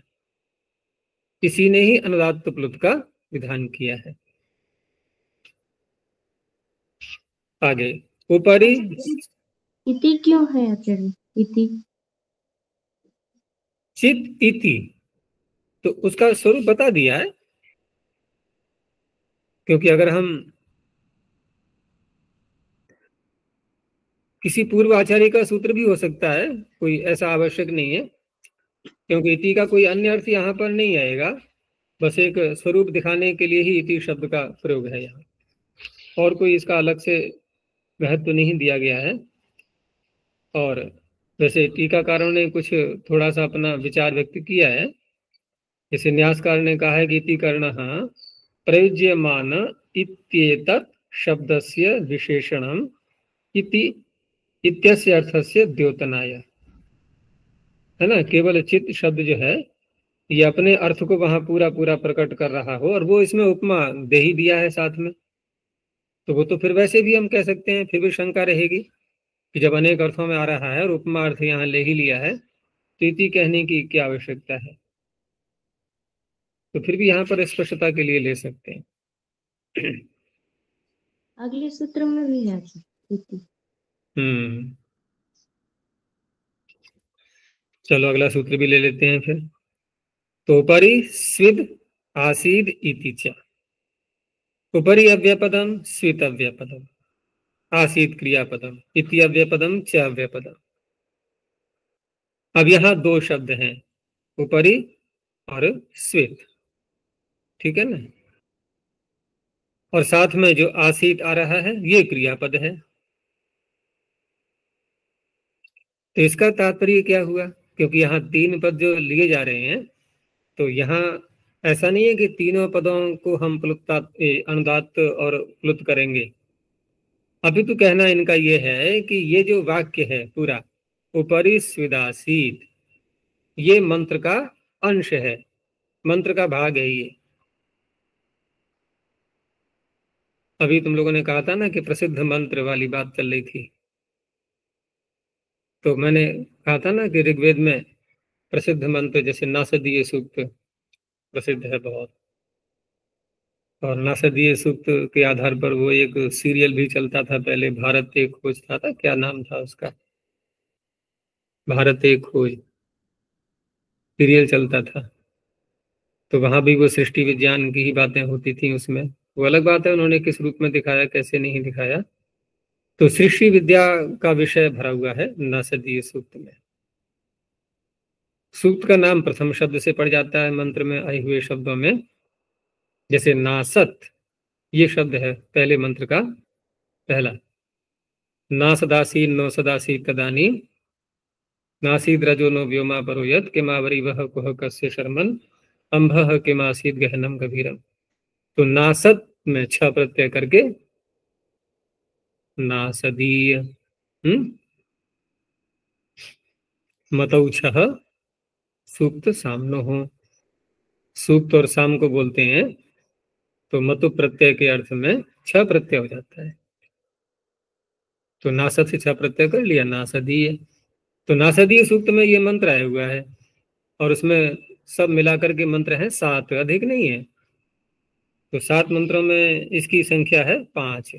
S1: किसी ने ही अनुदात्त प्लुत का विधान किया है। आगे उपरी
S2: इति क्यों है आचार्य? इति
S1: चित इति, तो उसका स्वरूप बता दिया है। क्योंकि अगर हम किसी पूर्व आचार्य का सूत्र भी हो सकता है, कोई ऐसा आवश्यक नहीं है, क्योंकि इति का कोई अन्य अर्थ यहाँ पर नहीं आएगा। बस एक स्वरूप दिखाने के लिए ही इति शब्द का प्रयोग है यहाँ, और कोई इसका अलग से महत्व नहीं दिया गया है। और वैसे टीकाकारों ने कुछ थोड़ा सा अपना विचार व्यक्त किया है। जैसे न्यासकार ने कहा है कि इति कर्णः प्रयुज्यमान इत्येतत् शब्दस्य विशेषणम् इति इत्यस्य अर्थस्य द्योतनाय, है ना। केवल चित्त शब्द जो है ये अपने अर्थ को वहां पूरा पूरा प्रकट कर रहा हो, और वो इसमें उपमा दे ही दिया है साथ में, तो वो तो फिर वैसे भी हम कह सकते हैं, फिर भी शंका रहेगी कि जब अनेक अर्थों में आ रहा है और उपमा अर्थ यहाँ ले ही लिया है, तो इति कहने की क्या आवश्यकता है। तो फिर भी यहाँ पर स्पष्टता के लिए ले सकते हैं।
S2: अगले सूत्र में भी है इति।
S1: चलो अगला सूत्र भी ले लेते हैं फिर। तो उपरि स्विद आसीद इति च, उपरि अव्यपदम स्वित अव्यपदम आसीद क्रियापदम इति अव्यपदम च अव्यपदम। अब यहाँ दो शब्द हैं, उपरि और स्वित, ठीक है ना। और साथ में जो आसीत आ रहा है ये क्रियापद है। तो इसका तात्पर्य क्या हुआ, क्योंकि यहाँ तीन पद जो लिए जा रहे हैं, तो यहाँ ऐसा नहीं है कि तीनों पदों को हम अनुदात्त और प्लुत करेंगे। अभी तो कहना इनका ये है कि ये जो वाक्य है पूरा उपरि स्विदासीत, ये मंत्र का अंश है, मंत्र का भाग है ये। अभी तुम लोगों ने कहा था ना कि प्रसिद्ध मंत्र वाली बात चल रही थी, तो मैंने कहा था ना कि ऋग्वेद में प्रसिद्ध मंत्र जैसे नासदीय सूक्त प्रसिद्ध है बहुत, और नासदीय सूक्त के आधार पर वो एक सीरियल भी चलता था पहले, भारत एक खोज था, क्या नाम था उसका, भारत एक खोज सीरियल चलता था। तो वहां भी वो सृष्टि विज्ञान की ही बातें होती थी उसमें। वो अलग बात है उन्होंने किस रूप में दिखाया कैसे नहीं दिखाया। तो सृष्टि विद्या का विषय भरा हुआ है नासदीय सूक्त में। सूक्त का नाम प्रथम शब्द से पड़ जाता है मंत्र में आए हुए शब्दों में। जैसे नासत, ये शब्द है पहले मंत्र का पहला। ना सदासी नो सदासी तदानी नासीद रजो नो व्योमा परो यत् किमावरी वह कुह कस्य शर्मन अंभः किमासीद गहनम गभीरम। तो नासत में छ प्रत्यय करके नासदीय, मतौ छह सूक्त सामनो हो। सूक्त और साम को बोलते हैं, तो मतु प्रत्यय के अर्थ में छ प्रत्यय हो जाता है। तो नासद से छ प्रत्यय कर लिया नासदीय। तो नासदीय सूक्त में ये मंत्र आया हुआ है, और उसमें सब मिलाकर के मंत्र हैं 7, अधिक नहीं है। तो 7 मंत्रों में इसकी संख्या है 5,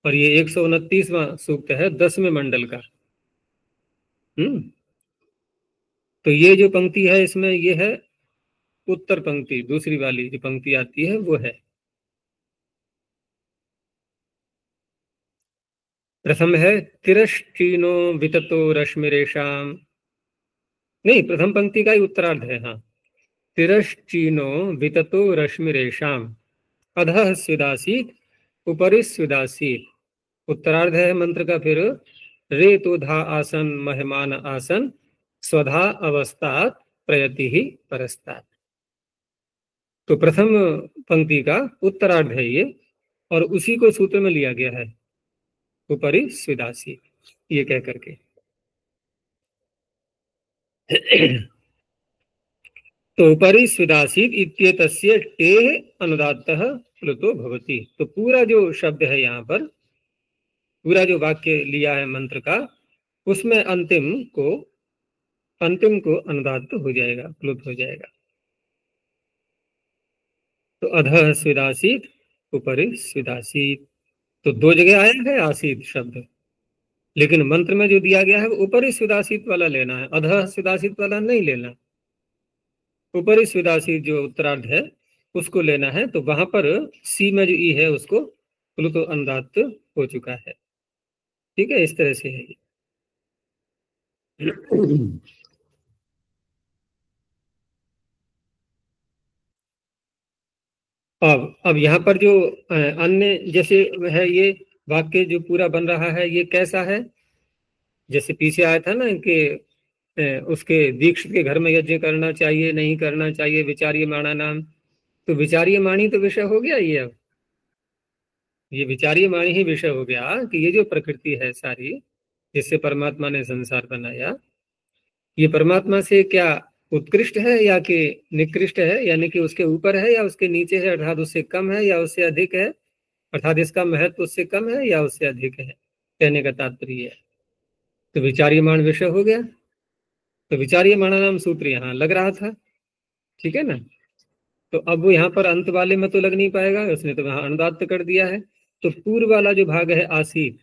S1: और ये 129वां सूक्त है 10वें मंडल का। तो ये जो पंक्ति है इसमें ये है उत्तर पंक्ति, दूसरी वाली जो पंक्ति आती है वो है। प्रथम है तिरश्चीनो विततो रश्मिरेशाम, नहीं प्रथम पंक्ति का ही उत्तरार्ध है। हाँ, तिरश्चीनो विततो रश्मिरेशाम अधः स्विदासीत उपरि स्विदासीत। उत्तरार्ध है मंत्र का फिर रे तो धा आसन महिमान आसन स्वधा अवस्थात प्रयति ही परस्तात्। तो प्रथम पंक्ति का उत्तरार्ध है ये, और उसी को सूत्र में लिया गया है उपरि स्विदासीत ये कह करके। तो उपरि स्विदासीत इत्येतस्य टेह अनुदात्तः प्लुतो भवति। तो पूरा जो शब्द है यहाँ पर, पूरा जो वाक्य लिया है मंत्र का, उसमें अंतिम को अनुदात्त हो जाएगा, प्लुत हो जाएगा। तो अधः स्विदासीत उपरि स्विदासीत। तो दो जगह आया है आसीत शब्द, लेकिन मंत्र में जो दिया गया है वो ऊपरी सुदासित वाला लेना है, अधः सुदासित वाला नहीं लेना। ऊपरी सुदासित जो उत्तरार्ध है उसको लेना है। तो वहां पर सी में जो ई है उसको प्लुतो अनुदात्त हो चुका है। ठीक है, इस तरह से है ये। अब यहाँ पर जो अन्य जैसे है ये वाक्य जो पूरा बन रहा है ये कैसा है, जैसे पीछे आया था ना कि उसके दीक्षित के घर में यज्ञ करना चाहिए नहीं करना चाहिए, विचार्य माणा नाम। तो विचार्य माणी तो विषय हो गया ये। अब ये विचार्य माणी ही विषय हो गया कि ये जो प्रकृति है सारी जिससे परमात्मा ने संसार बनाया, ये परमात्मा से क्या उत्कृष्ट है या कि निकृष्ट है, यानी कि उसके ऊपर है या उसके नीचे है, अर्थात उससे कम है या उससे अधिक है, अर्थात इसका महत्व उससे कम है या उससे अधिक है, कहने का तात्पर्य है। तो विचार्यमाण विषय हो गया। तो विचार्यमाण नाम सूत्र यहाँ लग रहा था, ठीक है ना। तो अब वो यहाँ पर अंत वाले में तो लग नहीं पाएगा, उसने तो वहां अनुदात्त कर दिया है। तो पूर्व वाला जो भाग है आसीत,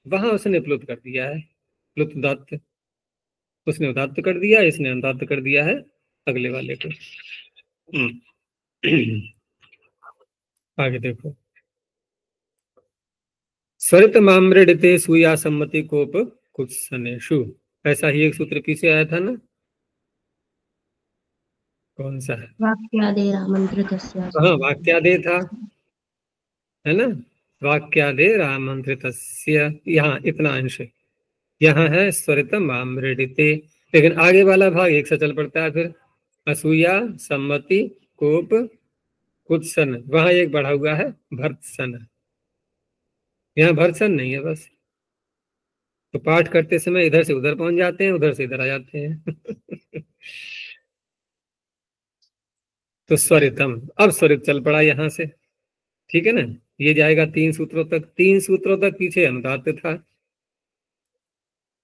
S1: वहां उसने प्लुत कर दिया है, प्लुत उदात्त उसने उदात्त कर दिया, इसने अनुदात्त कर दिया है अगले वाले को। आगे देखो, स्वरित मामृडते सुया सम्मति कोप कुत्सनेषु, ऐसा ही एक सूत्र पीछे आया था ना, कौन सा है?
S2: वाक्यादेर आमंत्रितस्य।
S1: हाँ, वाक्यादे था, है ना, वाक्यादेर आमंत्रितस्य। यहाँ इतना अंश यहाँ है स्वरित मामृडते, लेकिन आगे वाला भाग एक सा चल पड़ता है फिर। असूया सम्मति कोप कुत्सन, वहां एक बढ़ा हुआ है भर्त्सन, यहाँ भर्त्सन नहीं है बस। तो पाठ करते समय इधर से उधर पहुंच जाते हैं, उधर से इधर आ जाते हैं। तो स्वरितम, अब स्वरित चल पड़ा यहां से, ठीक है ना। ये जाएगा 3 सूत्रों तक, 3 सूत्रों तक पीछे अनुदात्त था।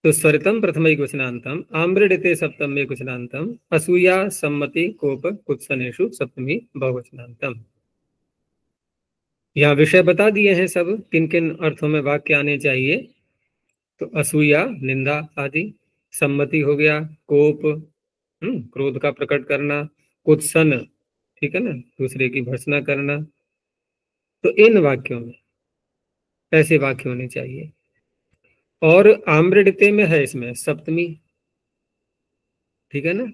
S1: तो स्वरितम प्रथम क्वचनांतम आम्रडिते सप्तमे क्वचनांतम असूया सम्मति कोप कुत्सनेषु सप्तमी बहुवचनांतम। यहाँ विषय बता दिए हैं सब, किन किन अर्थों में वाक्य आने चाहिए। तो असूया निंदा आदि, सम्मति हो गया कोप, क्रोध का प्रकट करना, कुत्सन, ठीक है ना, दूसरे की भर्त्सना करना। तो इन वाक्यों में ऐसे वाक्य होने चाहिए। और आम्रडिते में है इसमें सप्तमी, ठीक है ना।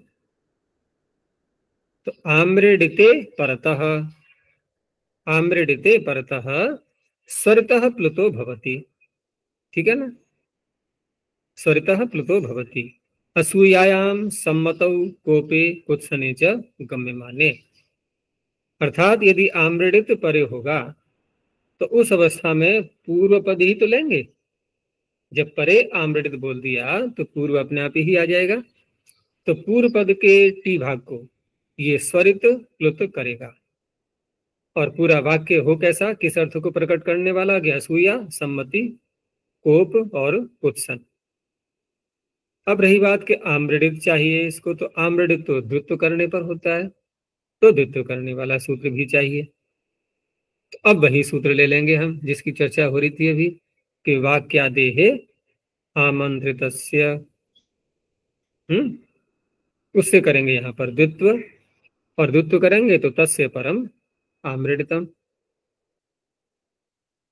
S1: तो आम्रडिते परतः, आम्रडिते परतः स्वरतः प्लुतो भवति, ठीक है ना, स्वरतः प्लुतो भवति असूयायाम सम्मतौ कोपे कुत्सने च गम्यमाने। अर्थात यदि आम्रडित परे होगा तो उस अवस्था में पूर्व पद ही तो लेंगे। जब परे आम्रडित बोल दिया तो पूर्व अपने आप ही आ जाएगा। तो पूर्व पद के टी भाग को ये स्वरित प्लुत करेगा। और पूरा वाक्य हो कैसा, किस अर्थ को प्रकट करने वाला, असूया सम्मति कोप और कुत्सन। अब रही बात कि आम्रडित चाहिए इसको, तो आम्रडित तो द्वित्व करने पर होता है, तो द्वित्व करने वाला सूत्र भी चाहिए। तो अब वही सूत्र ले लेंगे हम जिसकी चर्चा हो रही थी अभी, कि वाक्यादेहे आमंत्रितस्य, उससे करेंगे यहाँ पर द्वित्व, और द्वित्व करेंगे तो तस्य परम आमृतम।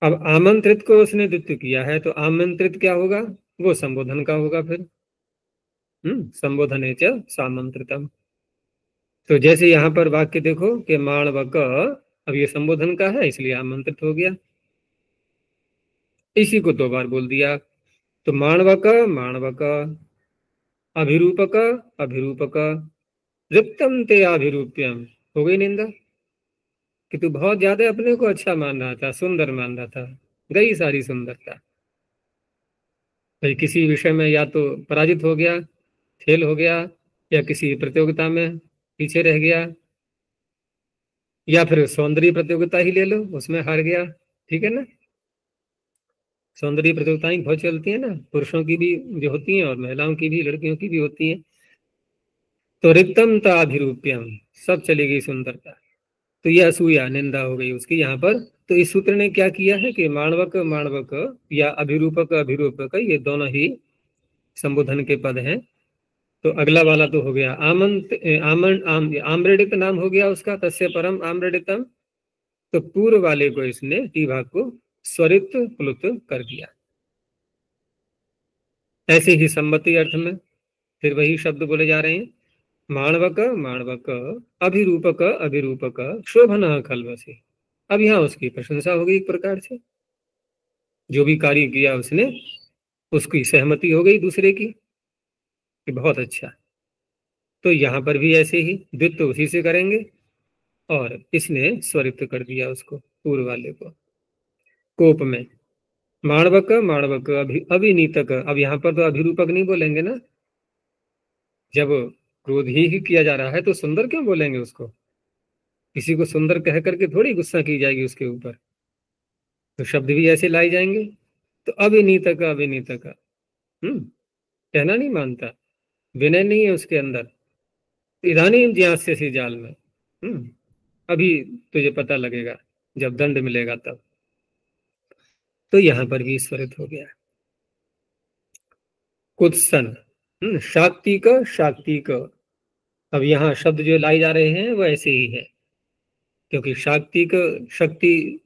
S1: अब आमंत्रित को उसने द्वित्व किया है तो आमंत्रित क्या होगा, वो संबोधन का होगा फिर, संबोधने च सामंत्रितम। तो जैसे यहाँ पर वाक्य देखो कि माणवक, अब ये संबोधन का है इसलिए आमंत्रित हो गया, इसी को 2 बार बोल दिया। तो माणवक माणवक, अभिरूपक अभिरूपक, रिक्तम ते अभिरूप्यम, हो गई निंदा कि तू बहुत ज्यादा अपने को अच्छा मान रहा था, सुंदर मान रहा था, गई सारी सुंदरता। भाई किसी विषय में या तो पराजित हो गया, फेल हो गया, या किसी प्रतियोगिता में पीछे रह गया, या फिर सौंदर्य प्रतियोगिता ही ले लो, उसमें हार गया, ठीक है ना। सौंदर्य प्रतियोगिताएं बहुत चलती है ना, पुरुषों की भी जो होती हैं और महिलाओं की भी, लड़कियों की भी होती हैं। तो रिक्तम ताभिरूप्यम, सब चली गई सुंदरता। तो यह असूया निंदा हो गई उसकी यहाँ पर तो इस सूत्र ने क्या किया है कि माणवक माणवक या अभिरूपक अभिरूपक ये दोनों ही संबोधन के पद हैं। तो अगला वाला तो हो गया आमंत आम्रडित नाम हो गया उसका, तस्य परम आम्रडितम। तो पूर्व वाले को इसने टी भाग को स्वरित प्लुत कर दिया। ऐसे ही सम्मति अर्थ में फिर वही शब्द बोले जा रहे हैं, माणवक माणवक अभिरूपक अभिरूपक शोभन खलवसी। अब यहाँ उसकी प्रशंसा हो गई एक प्रकार से, जो भी कार्य किया उसने उसकी सहमति हो गई दूसरे की कि बहुत अच्छा। तो यहाँ पर भी ऐसे ही द्वित्व उसी से करेंगे, और इसने स्वरित कर दिया उसको पूर्व वाले को कोप में। माणवक माणवक अभिनीतक, अब यहाँ पर तो अभिरूपक नहीं बोलेंगे ना, जब क्रोध ही किया जा रहा है तो सुंदर क्यों बोलेंगे उसको? किसी को सुंदर कह करके थोड़ी गुस्सा की जाएगी उसके ऊपर, तो शब्द भी ऐसे लाए जाएंगे। तो अभिनीतक अभिनीतक, कहना नहीं मानता, विनय नहीं है उसके अंदर। इदानीं ज्ञास्यसि जाल में, अभी तुझे पता लगेगा जब दंड मिलेगा तब। तो यहां पर भी स्वरित हो गया कुत्सन, शाक्तिक शाक्तिक। अब यहाँ शब्द जो लाई जा रहे हैं वो ऐसे ही है, क्योंकि शाक्तिक शक्ति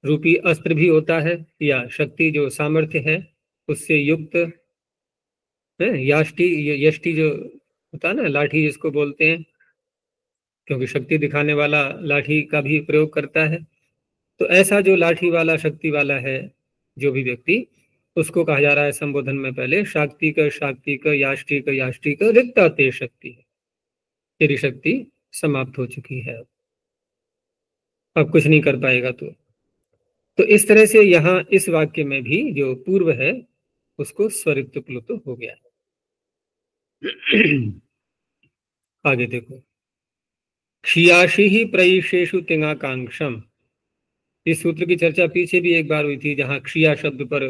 S1: रूपी अस्त्र भी होता है, या शक्ति जो सामर्थ्य है उससे युक्त है। याष्टि यष्टि जो होता है ना, लाठी जिसको बोलते हैं, क्योंकि शक्ति दिखाने वाला लाठी का भी प्रयोग करता है। तो ऐसा जो लाठी वाला शक्ति वाला है जो भी व्यक्ति, उसको कहा जा रहा है संबोधन में पहले शाक्तिक शाक्तिक याष्टिक याष्टिक रिक्ता ते शक्ति है, तेरी शक्ति समाप्त हो चुकी है, अब कुछ नहीं कर पाएगा तो इस तरह से यहाँ इस वाक्य में भी जो पूर्व है उसको स्वरित प्लुत हो गया। आगे देखो, क्षियाशी ही प्रईशेषु तिंगाकांक्षम। इस सूत्र की चर्चा पीछे भी एक बार हुई थी, जहां क्षिया शब्द पर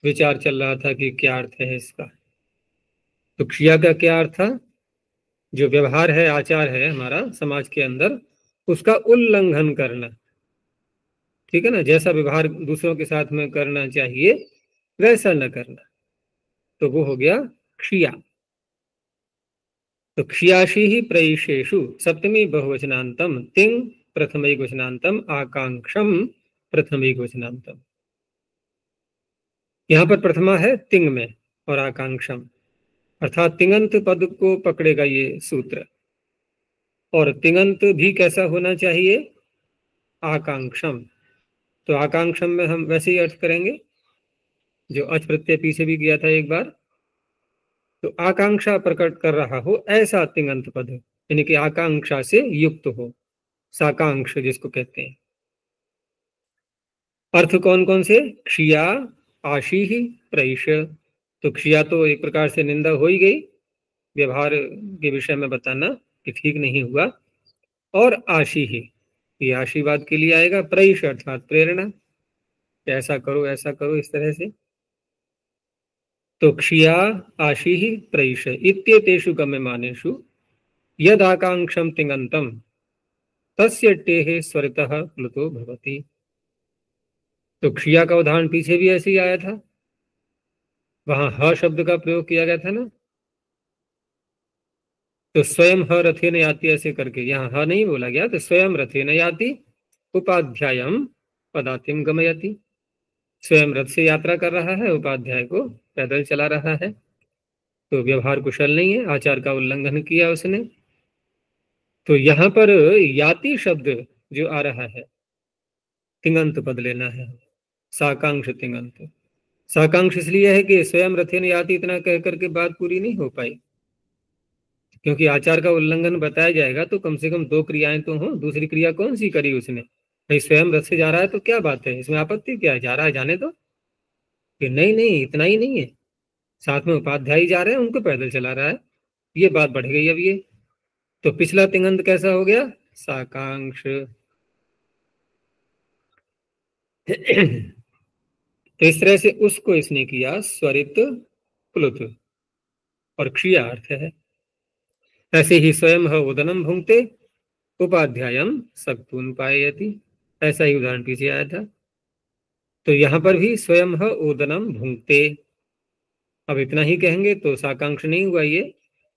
S1: विचार चल रहा था कि क्या अर्थ है इसका। तो क्षिया का क्या अर्थ था? जो व्यवहार है, आचार है हमारा समाज के अंदर, उसका उल्लंघन करना, ठीक है ना। जैसा व्यवहार दूसरों के साथ में करना चाहिए वैसा न करना, तो वो हो गया क्षिया। तो क्षियाशी ही प्रईशेषु सप्तमी बहुवचनांतम तिंग प्रथम वचनांतम आकांक्षम प्रथम वचनांतम। यहाँ पर प्रथमा है तिंग में और आकांक्षम, अर्थात तिंगंत पद को पकड़ेगा ये सूत्र। और तिंगंत भी कैसा होना चाहिए? आकांक्षम। तो आकांक्षम में हम वैसे ही अर्थ करेंगे जो अच प्रत्यय पीछे भी किया था एक बार। तो आकांक्षा प्रकट कर रहा हो ऐसा तिंगंत पद, यानी कि आकांक्षा से युक्त हो, साकांक्ष जिसको कहते हैं। अर्थ कौन कौन से? क्षिया आशी ही प्रईश। तो क्षिया तो एक प्रकार से निंदा हो ही गई, व्यवहार के विषय में बताना कि ठीक नहीं हुआ। और आशी ही, ये आशीर्वाद के लिए आएगा। प्रईश अर्थात प्रेरणा, ऐसा करो इस तरह से। तो क्षिया आशी ही प्रईश इत्येतेषु गम्यमानेषु यद आकांक्षम तिङन्तम तस्य टेः स्वरितः प्लुतो भवति। तो क्षिया का उदाहरण पीछे भी ऐसे ही आया था, वहां ह शब्द का प्रयोग किया गया था ना। तो स्वयं ह रथे न याति ऐसे करके, यहाँ ह नहीं बोला गया, तो स्वयं रथे न याति उपाध्यायम पदातिम गमयति। स्वयं रथ से यात्रा कर रहा है, उपाध्याय को पैदल चला रहा है। तो व्यवहार कुशल नहीं है, आचार का उल्लंघन किया उसने। तो यहाँ पर याति शब्द जो आ रहा है, तिङंत पद लेना है, साकांक्ष तिङंत। साकांक्ष इसलिए है कि स्वयं रथे न याति इतना कह करके बात पूरी नहीं हो पाई, क्योंकि आचार का उल्लंघन बताया जाएगा तो कम से कम दो क्रियाएं तो हो। दूसरी क्रिया कौन सी करी उसने? भाई स्वयं रथ से जा रहा है तो क्या बात है, इसमें आपत्ति क्या है, जा रहा है जाने दो। कि नहीं नहीं इतना ही नहीं है, साथ में उपाध्याय जा रहे हैं, उनको पैदल चला रहा है, ये बात बढ़ गई अब ये। तो पिछला तिङंत कैसा हो गया? साकांक्ष। तो इस तरह से उसको इसने किया स्वरित प्लुत, और क्षिया अर्थ है। ऐसे ही स्वयं उदनम भुंक्ते उपाध्यायम सक्तून पाययति, ऐसा ही उदाहरण पीछे आया था। तो यहां पर भी स्वयं ओदनम भुंक्ते, अब इतना ही कहेंगे तो साकांक्ष नहीं हुआ ये,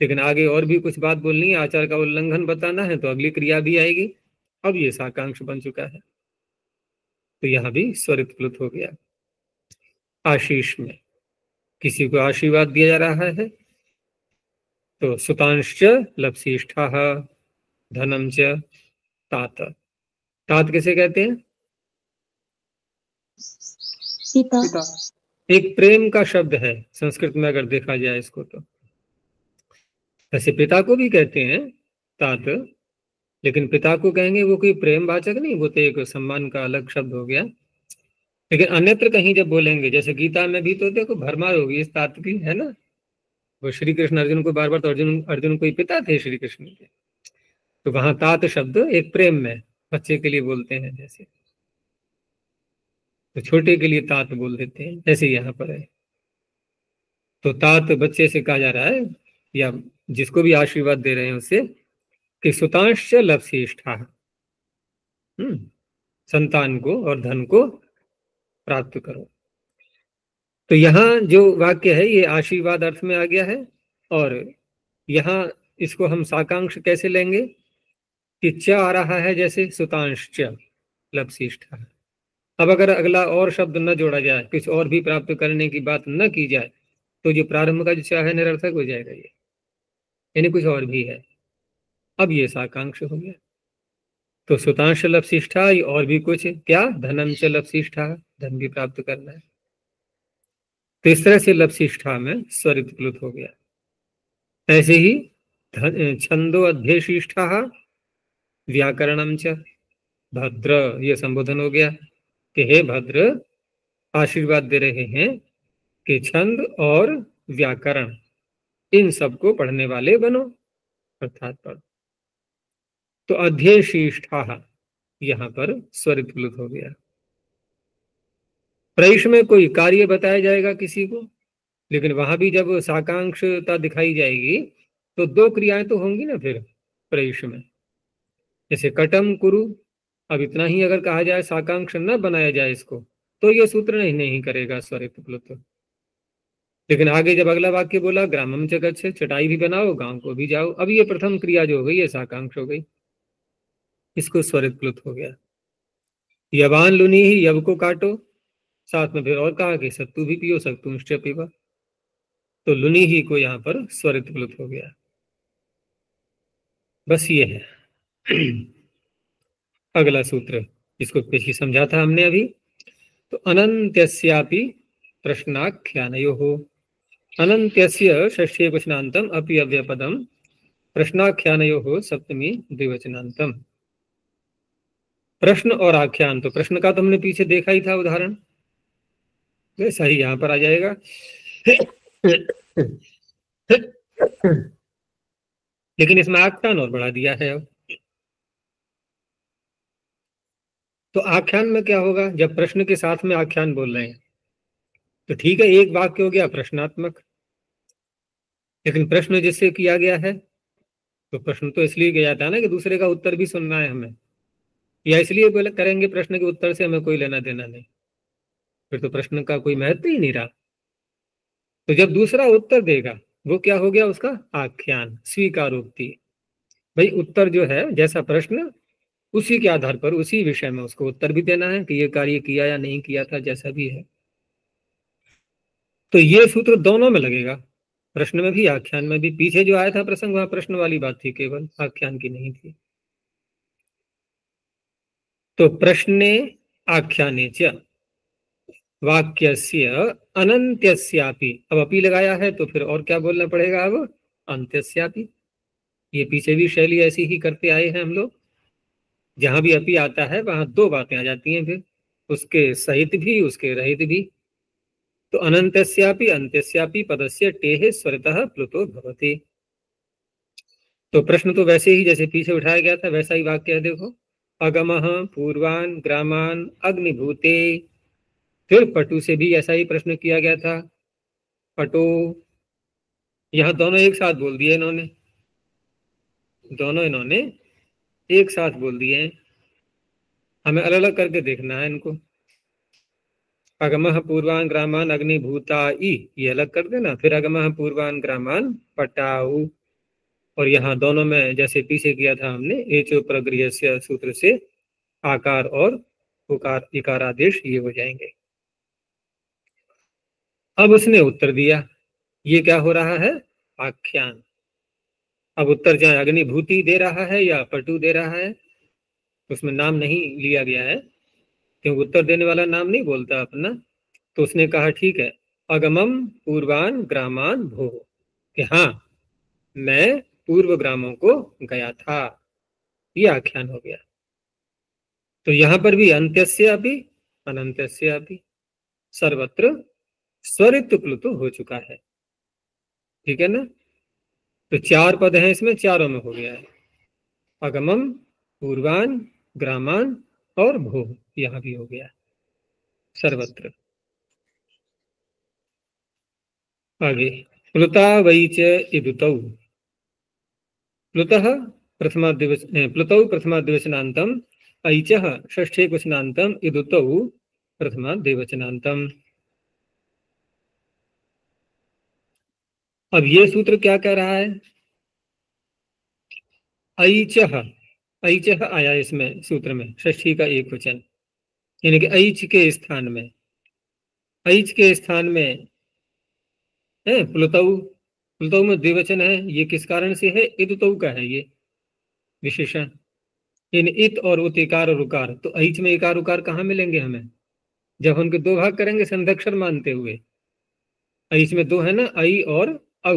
S1: लेकिन आगे और भी कुछ बात बोलनी है, आचार का उल्लंघन बताना है, तो अगली क्रिया भी आएगी। अब ये साकांक्ष बन चुका है, तो यहां भी स्वरित प्लुत हो गया। आशीष में किसी को आशीर्वाद दिया जा रहा है, तो सुतांश्च लप्सिष्ठा धनम च तात। तात किसे कहते हैं?
S2: पिता।
S3: पिता।
S1: एक प्रेम का शब्द है संस्कृत में, अगर देखा जाए इसको तो। वैसे पिता को भी कहते हैं तात, लेकिन पिता को कहेंगे वो कोई प्रेम वाचक नहीं, वो तो एक सम्मान का अलग शब्द हो गया। लेकिन अन्यत्र कहीं जब बोलेंगे, जैसे गीता में भी तो देखो भरमार होगी इस तात की, है ना। वो श्री कृष्ण अर्जुन को बार बार, तो अर्जुन अर्जुन कोई पिता थे श्री कृष्ण के, तो वहां तात शब्द एक प्रेम में बच्चे के लिए बोलते हैं, जैसे तो छोटे के लिए तात बोल देते हैं, ऐसे यहाँ पर है। तो तात बच्चे से कहा जा रहा है, या जिसको भी आशीर्वाद दे रहे हैं उससे, कि सुतांश लप्सिष्ठा, संतान को और धन को प्राप्त करो। तो यहाँ जो वाक्य है ये आशीर्वाद अर्थ में आ गया है, और यहाँ इसको हम साकांक्ष कैसे लेंगे कि च आ रहा है, जैसे सुतांश च लप्सिष्ठा। अब अगर अगला और शब्द न जोड़ा जाए, कुछ और भी प्राप्त करने की बात न की जाए, तो जो प्रारंभ का जो च है निरर्थक हो जाएगा ये, यानी कुछ और भी है। अब ये साकांक्ष हो गया। तो सुतांश लप्सिष्ठा, और भी कुछ क्या, धनम च लप्सिष्ठा, धन भी प्राप्त करना है। तो इस तरह से लप्सिष्ठा में स्वरित प्लुत हो गया। ऐसे ही छंदो अध्यशिष्ठा व्याकरणम च भद्र, ये संबोधन हो गया कि हे भद्र, आशीर्वाद दे रहे हैं कि छंद और व्याकरण इन सबको पढ़ने वाले बनो, अर्थात पढ़ो। तो अध्यशिष्ठा यहां पर स्वरित प्लुत हो गया। प्रयुष में कोई कार्य बताया जाएगा किसी को, लेकिन वहां भी जब साकांक्षता दिखाई जाएगी तो दो क्रियाएं तो होंगी ना फिर प्रयुष में, जैसे कटम कुरु। अब इतना ही अगर कहा जाए, साकांक्ष न बनाया जाए इसको, तो ये सूत्र नहीं करेगा स्वरित प्लुत। लेकिन आगे जब अगला वाक्य बोला ग्रामम च गच्छ, चटाई भी बनाओ गांव को भी जाओ, अब ये प्रथम क्रिया जो हो गई ये साकांक्ष हो गई, इसको स्वरित प्लुत हो गया। यवान लुनी ही, यव को काटो, साथ में फिर और कहा कि सत्तू भी पियो, सत्तुंश्च पीवा, तो लुनी ही को यहाँ पर स्वरित प्लुत हो गया। बस ये है। अगला सूत्र इसको पीछे समझा था हमने अभी। तो अनंत्यस्यापि प्रश्नाख्यानयोः, अनंत्यस्य षष्ठी वचनान्तम अपि अव्यपदम प्रश्नाख्यानयोः सप्तमी द्विवचनान्तम। प्रश्न और आख्यान, तो प्रश्न का तो हमने पीछे देखा ही था उदाहरण, वैसा ही यहां पर आ जाएगा। लेकिन इसमें आख्यान और बढ़ा दिया है। अब तो आख्यान में क्या होगा, जब प्रश्न के साथ में आख्यान बोल रहे हैं तो ठीक है, एक वाक्य हो गया प्रश्नात्मक, लेकिन प्रश्न जिससे किया गया है, तो प्रश्न तो इसलिए किया जाता है ना कि दूसरे का उत्तर भी सुनना है हमें, या इसलिए बोले करेंगे प्रश्न के उत्तर से हमें कोई लेना देना नहीं, फिर तो प्रश्न का कोई महत्व ही नहीं रहा। तो जब दूसरा उत्तर देगा वो क्या हो गया, उसका आख्यान, स्वीकारोक्ति। भाई उत्तर जो है, जैसा प्रश्न उसी के आधार पर उसी विषय में उसको उत्तर भी देना है कि ये कार्य किया या नहीं किया था, जैसा भी है। तो ये सूत्र दोनों में लगेगा, प्रश्न में भी आख्यान में भी। पीछे जो आया था प्रसंग वहां प्रश्न वाली बात थी, केवल आख्यान की नहीं थी। तो प्रश्ने आख्याने च वाक्यस्य अनंत्यस्यापि, अब अपि लगाया है तो फिर और क्या बोलना पड़ेगा, अब अंत्यस्यापि। ये पीछे भी शैली ऐसी ही करते आए हैं हम लोग, जहां भी अपि आता है वहां दो बातें आ जाती हैं, फिर उसके सहित भी उसके रहित भी। तो अनंतस्यापि अंत्यस्यापि पदस्य टेह स्वरतः प्लुतो भवति। तो प्रश्न तो वैसे ही जैसे पीछे उठाया गया था वैसा ही वाक्य है, देखो अगमः पूर्वान ग्रामान अग्निभूते। फिर पटु से भी ऐसा ही प्रश्न किया गया था, पटो। यहाँ दोनों एक साथ बोल दिए इन्होंने, दोनों इन्होंने एक साथ बोल दिए। हमें अलग अलग करके देखना है इनको। अगमः पूर्वान ग्रामान अग्निभूताई, ये अलग कर देना। फिर अगमः पूर्वान ग्रामान पटाऊ, और यहाँ दोनों में जैसे पीछे किया था हमने, एचो प्रगृह्यस्य सूत्र से आकार और उकार इकार आदेश ये हो जाएंगे। अब उसने उत्तर दिया, ये क्या हो रहा है? आख्यान। अब उत्तर चाहे अग्निभूति दे रहा है या पटु दे रहा है, उसमें नाम नहीं लिया गया है, क्योंकि उत्तर देने वाला नाम नहीं बोलता अपना। तो उसने कहा ठीक है, अगमम पूर्वान ग्रामान भो, कि हाँ मैं पूर्व ग्रामों को गया था, ये आख्यान हो गया। तो यहां पर भी अंत्यस्य अपि अनंत्यस्य अपि सर्वत्र स्वरित प्लुतो हो चुका है। ठीक है ना? तो चार पद हैं इसमें, चारों में हो गया है। अगमम, पूर्वान, ग्रामान और भो, यहां भी हो गया सर्वत्र। आगे प्लुता वै च इदुतौ, प्लुतः प्लुतौ प्रथमाद्विवचनान्तम्, ऐचः षष्ठे क्वचनान्तम्, इदुतौ प्रथमाद्विवचनान्तम्। अब ये सूत्र क्या कह रहा है? ऐचः, ऐचः आया इसमें सूत्र में, षष्ठी का एक वचन, यानी कि ऐच के स्थान में, ऐच के स्थान में है प्लुतौ। प्लुतौ में द्विवचन है, ये किस कारण से है? इदुतौ का है ये विशेषण। इन इत और उत, इकार और उकार, तो ऐच में इकार उकार कहाँ मिलेंगे हमें? जब उनके दो भाग करेंगे संध्यक्षर मानते हुए। ऐच में दो है ना, ऐ और औ।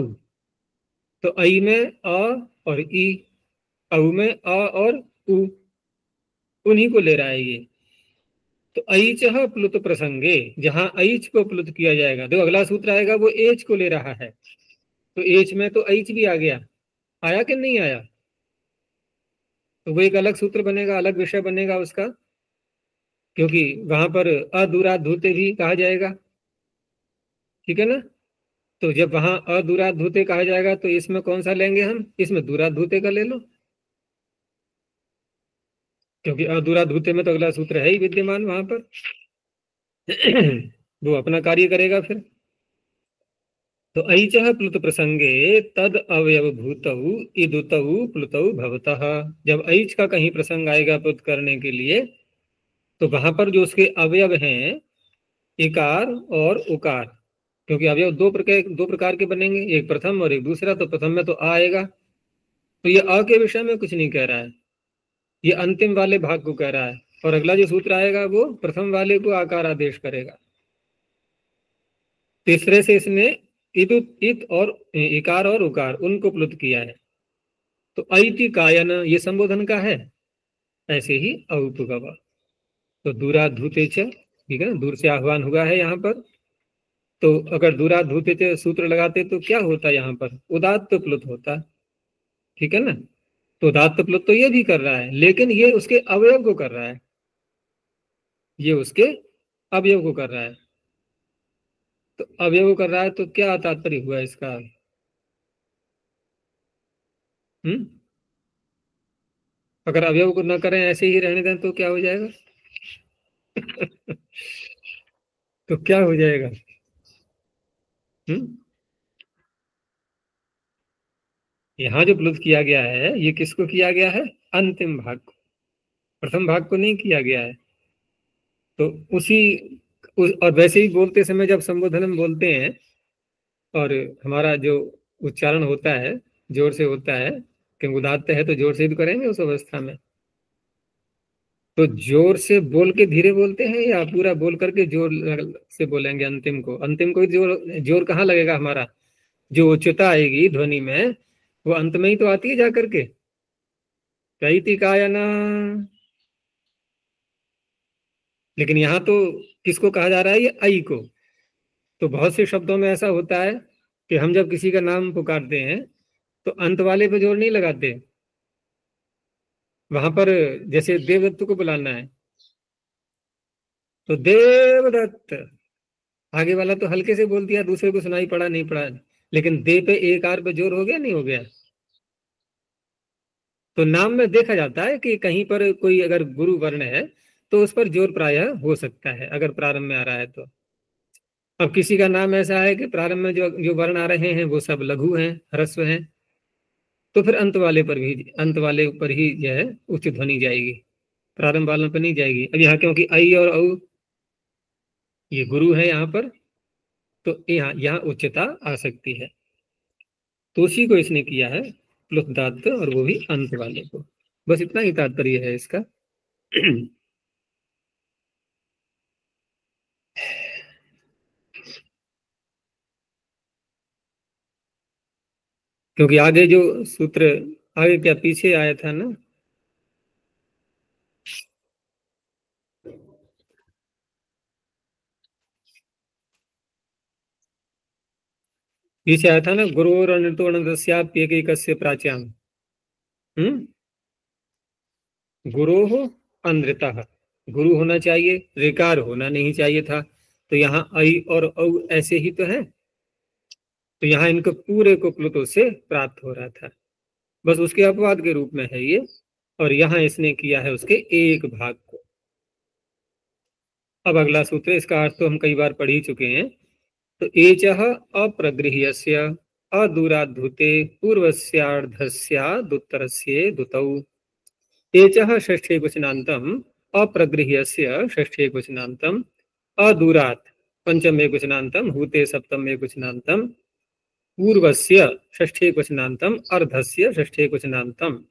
S1: तो ऐ में अ और ई, औ में अ और उ, उन्हीं को ले रहा है ये। तो ऐच प्लुत प्रसंगे, जहां ऐच को प्लुत किया जाएगा, देखो अगला सूत्र आएगा वो एच को ले रहा है, तो एच में तो ऐच भी आ गया, आया कि नहीं आया? तो वो एक अलग सूत्र बनेगा, अलग विषय बनेगा उसका, क्योंकि वहां पर अदूरा धूते भी कहा जाएगा। ठीक है ना? तो जब वहां अदूरा धूते कहा जाएगा तो इसमें कौन सा लेंगे हम? इसमें दूरा धूते का ले लो, क्योंकि अधूरा धूते में तो अगला सूत्र है ही विद्यमान वहां पर। वो अपना कार्य करेगा फिर। तो ऐचः प्लुत प्रसंगे तद अवयव भूतौ इदुतौ प्लुतौ भवतः, जब ऐच का कहीं प्रसंग आएगा प्लुत करने के लिए, तो वहां पर जो उसके अवयव हैं इकार और उकार, क्योंकि अवयव दो प्रकार के बनेंगे, एक प्रथम और एक दूसरा, तो प्रथम में तो आ आएगा, तो ये अ के विषय में कुछ नहीं कह रहा है, ये अंतिम वाले भाग को कह रहा है। और अगला जो सूत्र आएगा वो प्रथम वाले को आकार आदेश करेगा। तीसरे से इसने इत और इकार और उकार उनको प्लुत किया है। तो ऐति कायन ये संबोधन का है, ऐसे ही औतुकव, तो दूरा धूते च, ठीक है ना, दूर से आह्वान हुआ है यहाँ पर। तो अगर दूरा धूते च सूत्र लगाते तो क्या होता यहाँ पर? उदात्त प्लुत होता। ठीक है ना? तो उदात्त प्लुत तो ये भी कर रहा है, लेकिन ये उसके अवयव को कर रहा है, ये उसके अवयव को कर रहा है। तो अवयव को कर रहा है तो क्या तात्पर्य हुआ इसका? हम्म, अगर अवयव को न करें, ऐसे ही रहने दें, तो क्या हो जाएगा? तो क्या हो जाएगा? हम्म, यहाँ जो प्लुत किया गया है ये किसको किया गया है? अंतिम भाग को, प्रथम भाग को नहीं किया गया है। तो और वैसे ही बोलते समय जब संबोधन में बोलते हैं और हमारा जो उच्चारण होता है जोर से होता है, क्योंकि उदात्त है तो जोर से ही तो करेंगे उस अवस्था में। तो जोर से बोल के धीरे बोलते हैं या पूरा बोल करके जोर से बोलेंगे? अंतिम को जोर जोर कहाँ लगेगा हमारा? जो उच्चता आएगी ध्वनि में वो अंत में ही तो आती है जा करके। कैति कायना, लेकिन यहाँ तो किसको कहा जा रहा है? ये आई को। तो बहुत से शब्दों में ऐसा होता है कि हम जब किसी का नाम पुकारते हैं तो अंत वाले पे जोर नहीं लगाते। वहां पर जैसे देवदत्त को बुलाना है तो देवदत्त, आगे वाला तो हल्के से बोल दिया, दूसरे को सुनाई पड़ा नहीं पड़ा, लेकिन दे पे एक आर पे जोर हो गया नहीं हो गया? तो नाम में देखा जाता है कि कहीं पर कोई अगर गुरु वर्ण है तो उस पर जोर प्रायः हो सकता है अगर प्रारंभ में आ रहा है तो। अब किसी का नाम ऐसा है कि प्रारंभ में जो जो वर्ण आ रहे हैं वो सब लघु हैं, ह्रस्व हैं, तो फिर अंत वाले पर ही यह है उच्च ध्वनि जाएगी, प्रारंभ वालों पर नहीं जाएगी। अब यहाँ क्योंकि आई और औ ये गुरु है यहाँ पर, तो यहाँ यहाँ उच्चता आ सकती है, तो उसी को इसने किया है प्लुतदात, और वो भी अंत वाले को। बस इतना ही तात्पर्य है इसका। क्योंकि आगे जो सूत्र, आगे क्या पीछे आया था ना, पीछे आया था ना, गुरोर अनृतो अनृतस्याप्येकैकस्य प्राच्याम। गुरोः अनृतः, गुरु होना चाहिए, ऋकार होना नहीं चाहिए था, तो यहाँ ऐ और औ ऐसे ही तो है, तो यहाँ इनको पूरे को प्लुतो से प्राप्त हो रहा था, बस उसके अपवाद के रूप में है ये, और यहाँ इसने किया है उसके एक भाग को। अब अगला सूत्र, इसका अर्थ तो हम कई बार पढ़ ही चुके हैं। तो एचः अप्रगृह्यस्य अदूराद्धूते पूर्वस्यार्धस्यादुत्तरस्ये दुतौ। एचः षष्ठे क्वचनान्तम् अप्रगृह्यस्य षष्ठे क्वचनान्तम् अदूरात् पंचमे क्वचनान्तम् हूते सप्तमे क्वचनान्तम् पूर्वस्य षष्ठे क्वचनान्तम् अर्धस्य षष्ठे क्वचनान्तम्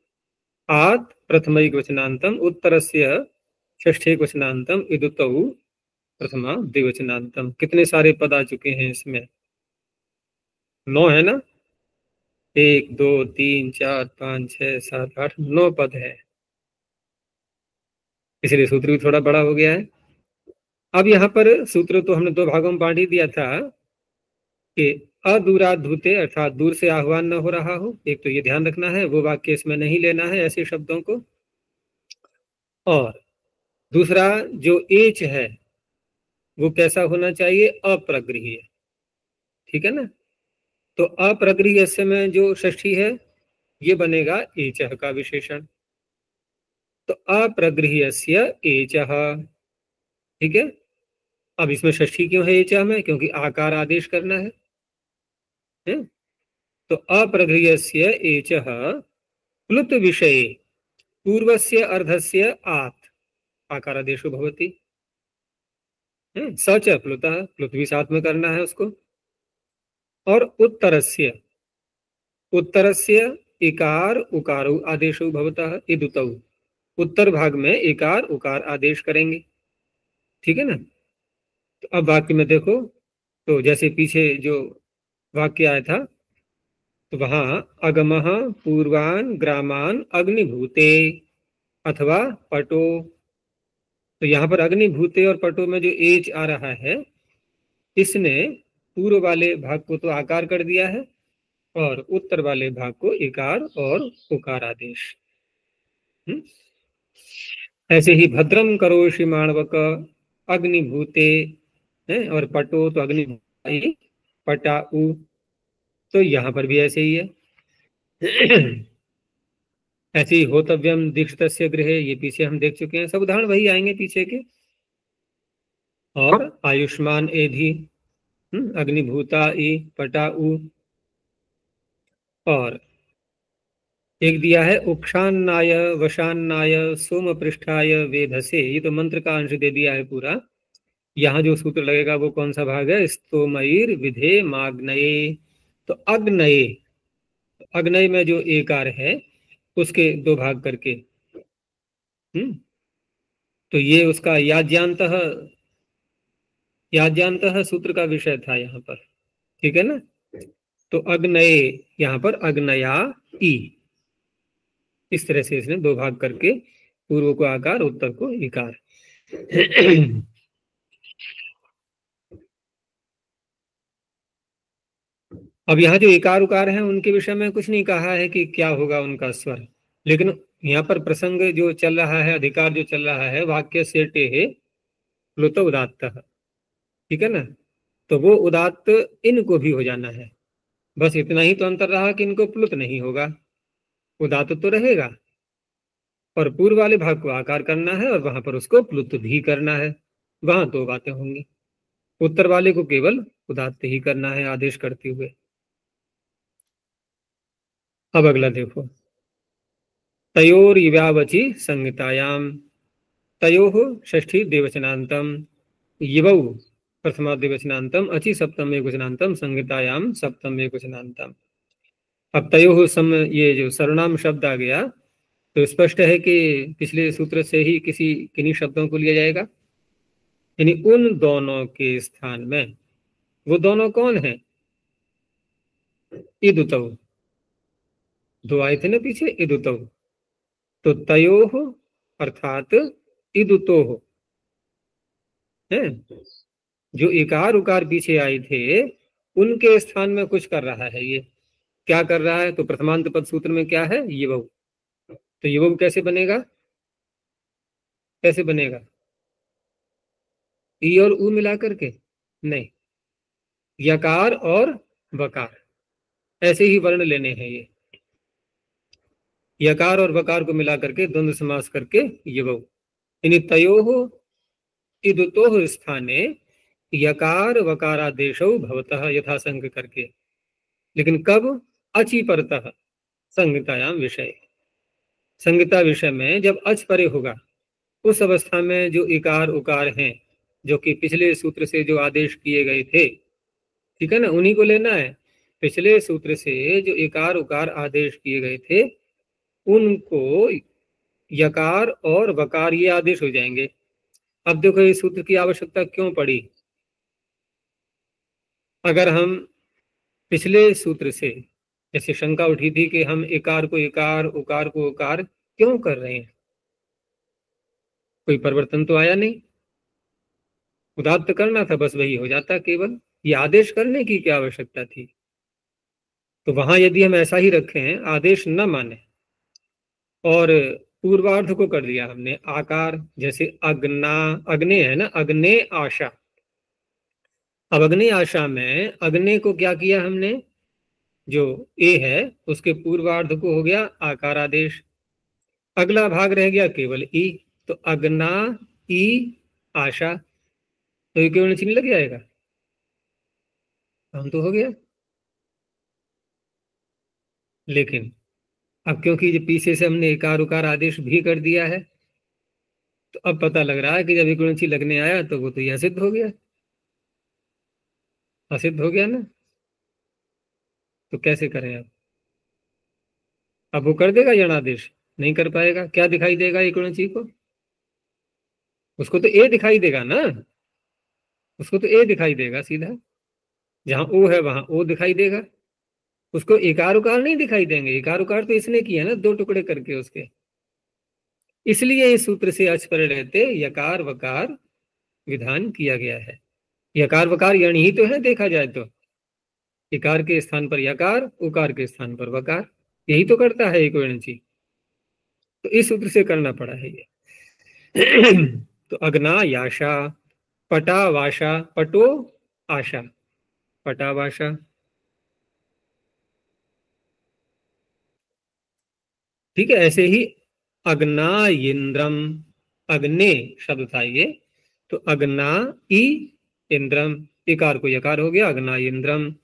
S1: आत् प्रथमै क्वचनान्तम् उत्तरस्य षष्ठे क्वचनान्तम् इदुतौ प्रथमा द्विवचनान्तम। कितने सारे पद आ चुके हैं इसमें, 9 है ना, 1 2 3 4 5 6 7 8 9 पद है, इसलिए सूत्र भी थोड़ा बड़ा हो गया है। अब यहाँ पर सूत्र तो हमने 2 भागों में बांट ही दिया था कि अदूराद्धूते अर्थात दूर से आह्वान न हो रहा हो, एक तो ये ध्यान रखना है, वो वाक्य इसमें नहीं लेना है ऐसे शब्दों को। और दूसरा जो एच है वो कैसा होना चाहिए, अप्रगृह्य, ठीक है ना। तो अप्रगृह्य में जो षष्ठी है ये बनेगा एचः का विशेषण, तो अप्रगृह्यस्य एचः, ठीक है। अब इसमें षष्ठी क्यों है एचः में, क्योंकि आकार आदेश करना है? तो अप्रगृह्यस्य एचः प्लुत विषये पूर्वस्य अर्धस्य आत् आकार आदेशो भवति, स च प्लुतः, प्लुत भी साथ में करना है उसको। और उत्तरस्य, उत्तरस्य इकार उकारो आदेशो भवतः इदुतौ, उत्तर भाग में इकार उकार आदेश करेंगे, ठीक है ना। तो अब वाक्य में देखो, तो जैसे पीछे जो वाक्य आया था, तो वहां अगमः पूर्वान ग्रामान अग्निभूते अथवा पटो, तो यहाँ पर अग्निभूते और पटो में जो एच आ रहा है, इसने पूर्व वाले भाग को तो आकार कर दिया है और उत्तर वाले भाग को इकार और उकार आदेश। ऐसे ही भद्रम करोषि माणवक अग्निभूते है, और पटो तो अग्नि पटाऊ, तो यहाँ पर भी ऐसे ही है। ऐसे ही होतव्यम दीक्षितस्य गृहे, ये पीछे हम देख चुके हैं, सब उदाहरण वही आएंगे पीछे के। और आयुष्मान एधि अग्निभूता ई पटाऊ, और एक दिया है उक्षान्नाय वशान्नाय सोम पृष्ठाय वेधसे, ये तो मंत्र का अंश दे दिया है पूरा। यहाँ जो सूत्र लगेगा वो कौन सा भाग है, स्तोमयिर विधे माग्नये, तो अग्नये, अग्नय में जो एकार है उसके 2 भाग करके, तो ये उसका याज्ञान्तः, याज्ञान्तः सूत्र का विषय था यहाँ पर, ठीक है ना। तो अग्नये यहाँ पर अग्नया ई, इस तरह से इसने 2 भाग करके, पूर्व को आकार उत्तर को इकार। अब यहाँ जो इकार उकार है उनके विषय में कुछ नहीं कहा है कि क्या होगा उनका स्वर, लेकिन यहाँ पर प्रसंग जो चल रहा है, अधिकार जो चल रहा है, वाक्य से टेहे प्लुत उदात्त, ठीक है ना, तो वो उदात्त इनको भी हो जाना है, बस इतना ही तो अंतर रहा कि इनको प्लुत नहीं होगा, उदात्त तो रहेगा। और पूर्व वाले भाग को आकार करना है और वहां पर उसको प्लुत भी करना है। वहां दो बातें होंगी। उत्तर वाले को केवल उदात्त ही करना है आदेश करते हुए। अब अगला देखो, तयोर्व्यावचि संहितायाम, तयोः षष्ठी द्विवचनान्तम, युवौ प्रथमा द्विवचनान्तम, अचि सप्तम एकवचनान्तम, संहितायाम सप्तम एकवचनान्तम। अब तयोः सम, ये जो सर्वनाम शब्द आ गया तो स्पष्ट है कि पिछले सूत्र से ही किन्हीं शब्दों को लिया जाएगा, यानी उन दोनों के स्थान में। वो दोनों कौन है? इदुतौ, दो आए थे ना पीछे, इदुतौ। तो तयोः अर्थात इदुतोः है, जो इकार उकार पीछे आए थे उनके स्थान में कुछ कर रहा है। ये क्या कर रहा है? तो प्रथमांत पद सूत्र में क्या है? ये बहु। तो ये बहु कैसे बनेगा? कैसे बनेगा? ई और उ मिला करके? नहीं, यकार और वकार ऐसे ही वर्ण लेने हैं। ये यकार और वकार को मिला करके द्वंद्व समास करके ये बहु, यानी तयोः इदुतोः स्थाने यकार वकारादेशौ भवतः यथासंग करके। लेकिन कब? अचि परतः संहितायाम विषय, संहिता विषय में जब अच परे होगा उस अवस्था में जो इकार उकार हैं, जो कि पिछले सूत्र से जो आदेश किए गए थे, ठीक है ना, उन्हीं को लेना है। पिछले सूत्र से जो इकार उकार आदेश किए गए थे उनको यकार और वकार ये आदेश हो जाएंगे। अब देखो इस सूत्र की आवश्यकता क्यों पड़ी? अगर हम पिछले सूत्र से, जैसे शंका उठी थी कि हम इकार को इकार उकार को उकार क्यों कर रहे हैं, कोई परिवर्तन तो आया नहीं, उदात्त करना था बस, वही हो जाता केवल, ये आदेश करने की क्या आवश्यकता थी? तो वहां यदि हम ऐसा ही रखें, आदेश न माने और पूर्वार्ध को कर दिया हमने आकार, जैसे अग्ना, अग्ने है ना, अग्ने आशा। अब अग्नि आशा में अग्नि को क्या किया हमने? जो ए है उसके पूर्वार्ध को हो गया आकार आदेश, अगला भाग रह गया केवल ई। तो अग्ना ई आशा, तो ये केवल चिन्ह लग जाएगा, हम तो हो गया। लेकिन अब क्योंकि जो पीछे से हमने इकार उकार आदेश भी कर दिया है, तो अब पता लग रहा है कि जब एक लगने आया तो वो तो यह सिद्ध हो गया, असिद्ध हो गया ना। तो कैसे करें अब वो कर देगा यणादेश? नहीं कर पाएगा। क्या दिखाई देगा एक को? उसको तो ए दिखाई देगा ना, उसको तो ए दिखाई देगा सीधा, जहां ओ है वहां ओ दिखाई देगा। उसको इकार उकार नहीं दिखाई देंगे, इकार उकार तो इसने किया ना दो टुकड़े करके उसके। इसलिए इस सूत्र से अच पर रहते यकार वकार विधान किया गया है। यकार वकार यण ही तो है देखा जाए तो, इकार के स्थान पर यकार, उकार के स्थान पर वकार, यही तो करता है एक चीज। तो इस सूत्र से करना पड़ा है ये। तो अग्ना याशा, पटा वाशा, पटो आशा, पटा वाशा, ठीक है। ऐसे ही अग्ना इंद्रम, अग्ने शब्द था ये, तो अग्ना ई इंद्रम, इकार को यकार हो गया, अग्ना इंद्रम।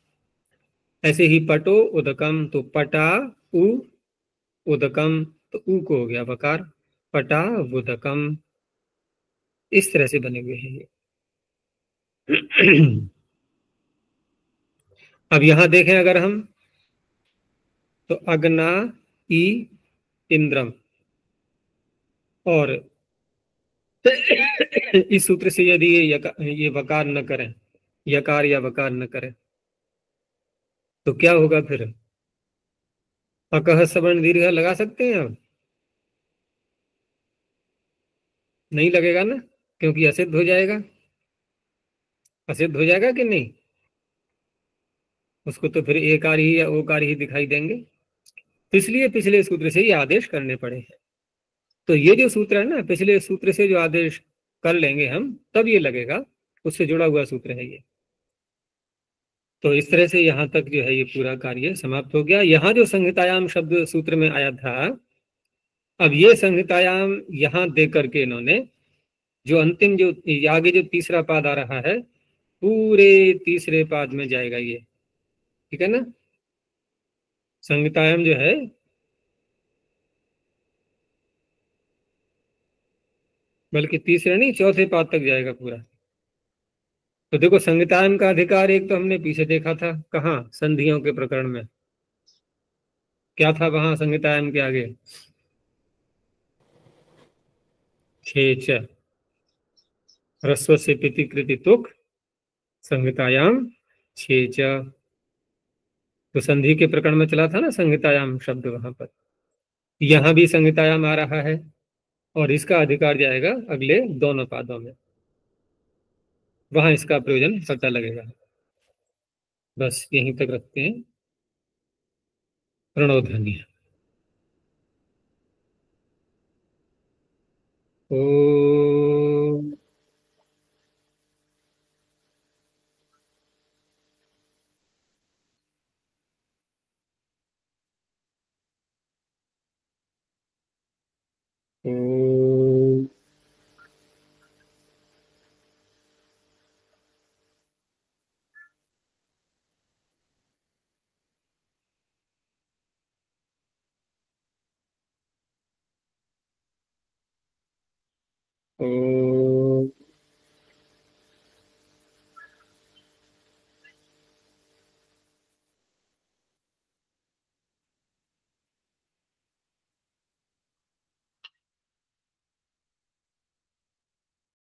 S1: ऐसे ही पटो उदकम, तो पटा उ उदकम, तो ऊ को हो गया वकार, पटा उदकम। इस तरह से बने हुए हैं ये। अब यहां देखें अगर हम, तो अग्ना ई इंद्रम, और इस सूत्र से यदि ये वकार न करें, यकार या वकार न करें, तो क्या होगा फिर? अकह सवर्ण दीर्घ लगा सकते हैं अब? नहीं लगेगा ना, क्योंकि असिद्ध हो जाएगा। असिद्ध हो जाएगा कि नहीं? उसको तो फिर एकार ही या ओकार ही दिखाई देंगे। तो इसलिए पिछले सूत्र से ये आदेश करने पड़े हैं। तो ये जो सूत्र है ना, पिछले सूत्र से जो आदेश कर लेंगे हम तब ये लगेगा, उससे जुड़ा हुआ सूत्र है ये। तो इस तरह से यहाँ तक जो है ये पूरा कार्य समाप्त हो गया। यहाँ जो संहितायाम शब्द सूत्र में आया था, अब ये संहितायाम यहाँ दे करके इन्होंने जो अंतिम जो आगे जो तीसरा पाद आ रहा है, पूरे तीसरे पाद में जाएगा ये, ठीक है ना। संहितायाम जो है बल्कि तीसरे नहीं चौथे पाद तक जाएगा पूरा। तो देखो संहितायाम का अधिकार एक तो हमने पीछे देखा था, कहाँ, संधियों के प्रकरण में क्या था वहां संहितायाम के आगे, खेच, ह्रस्व से पितिकृति तुक, संहितायाम छेच। तो संधि के प्रकरण में चला था ना संहितायाम शब्द वहां पर, यहां भी संहितायाम आ रहा है और इसका अधिकार जाएगा अगले दोनों पादों में, वहां इसका प्रयोजन पता लगेगा। बस यहीं तक रखते हैं। प्रणोध्वनि। ओ ओ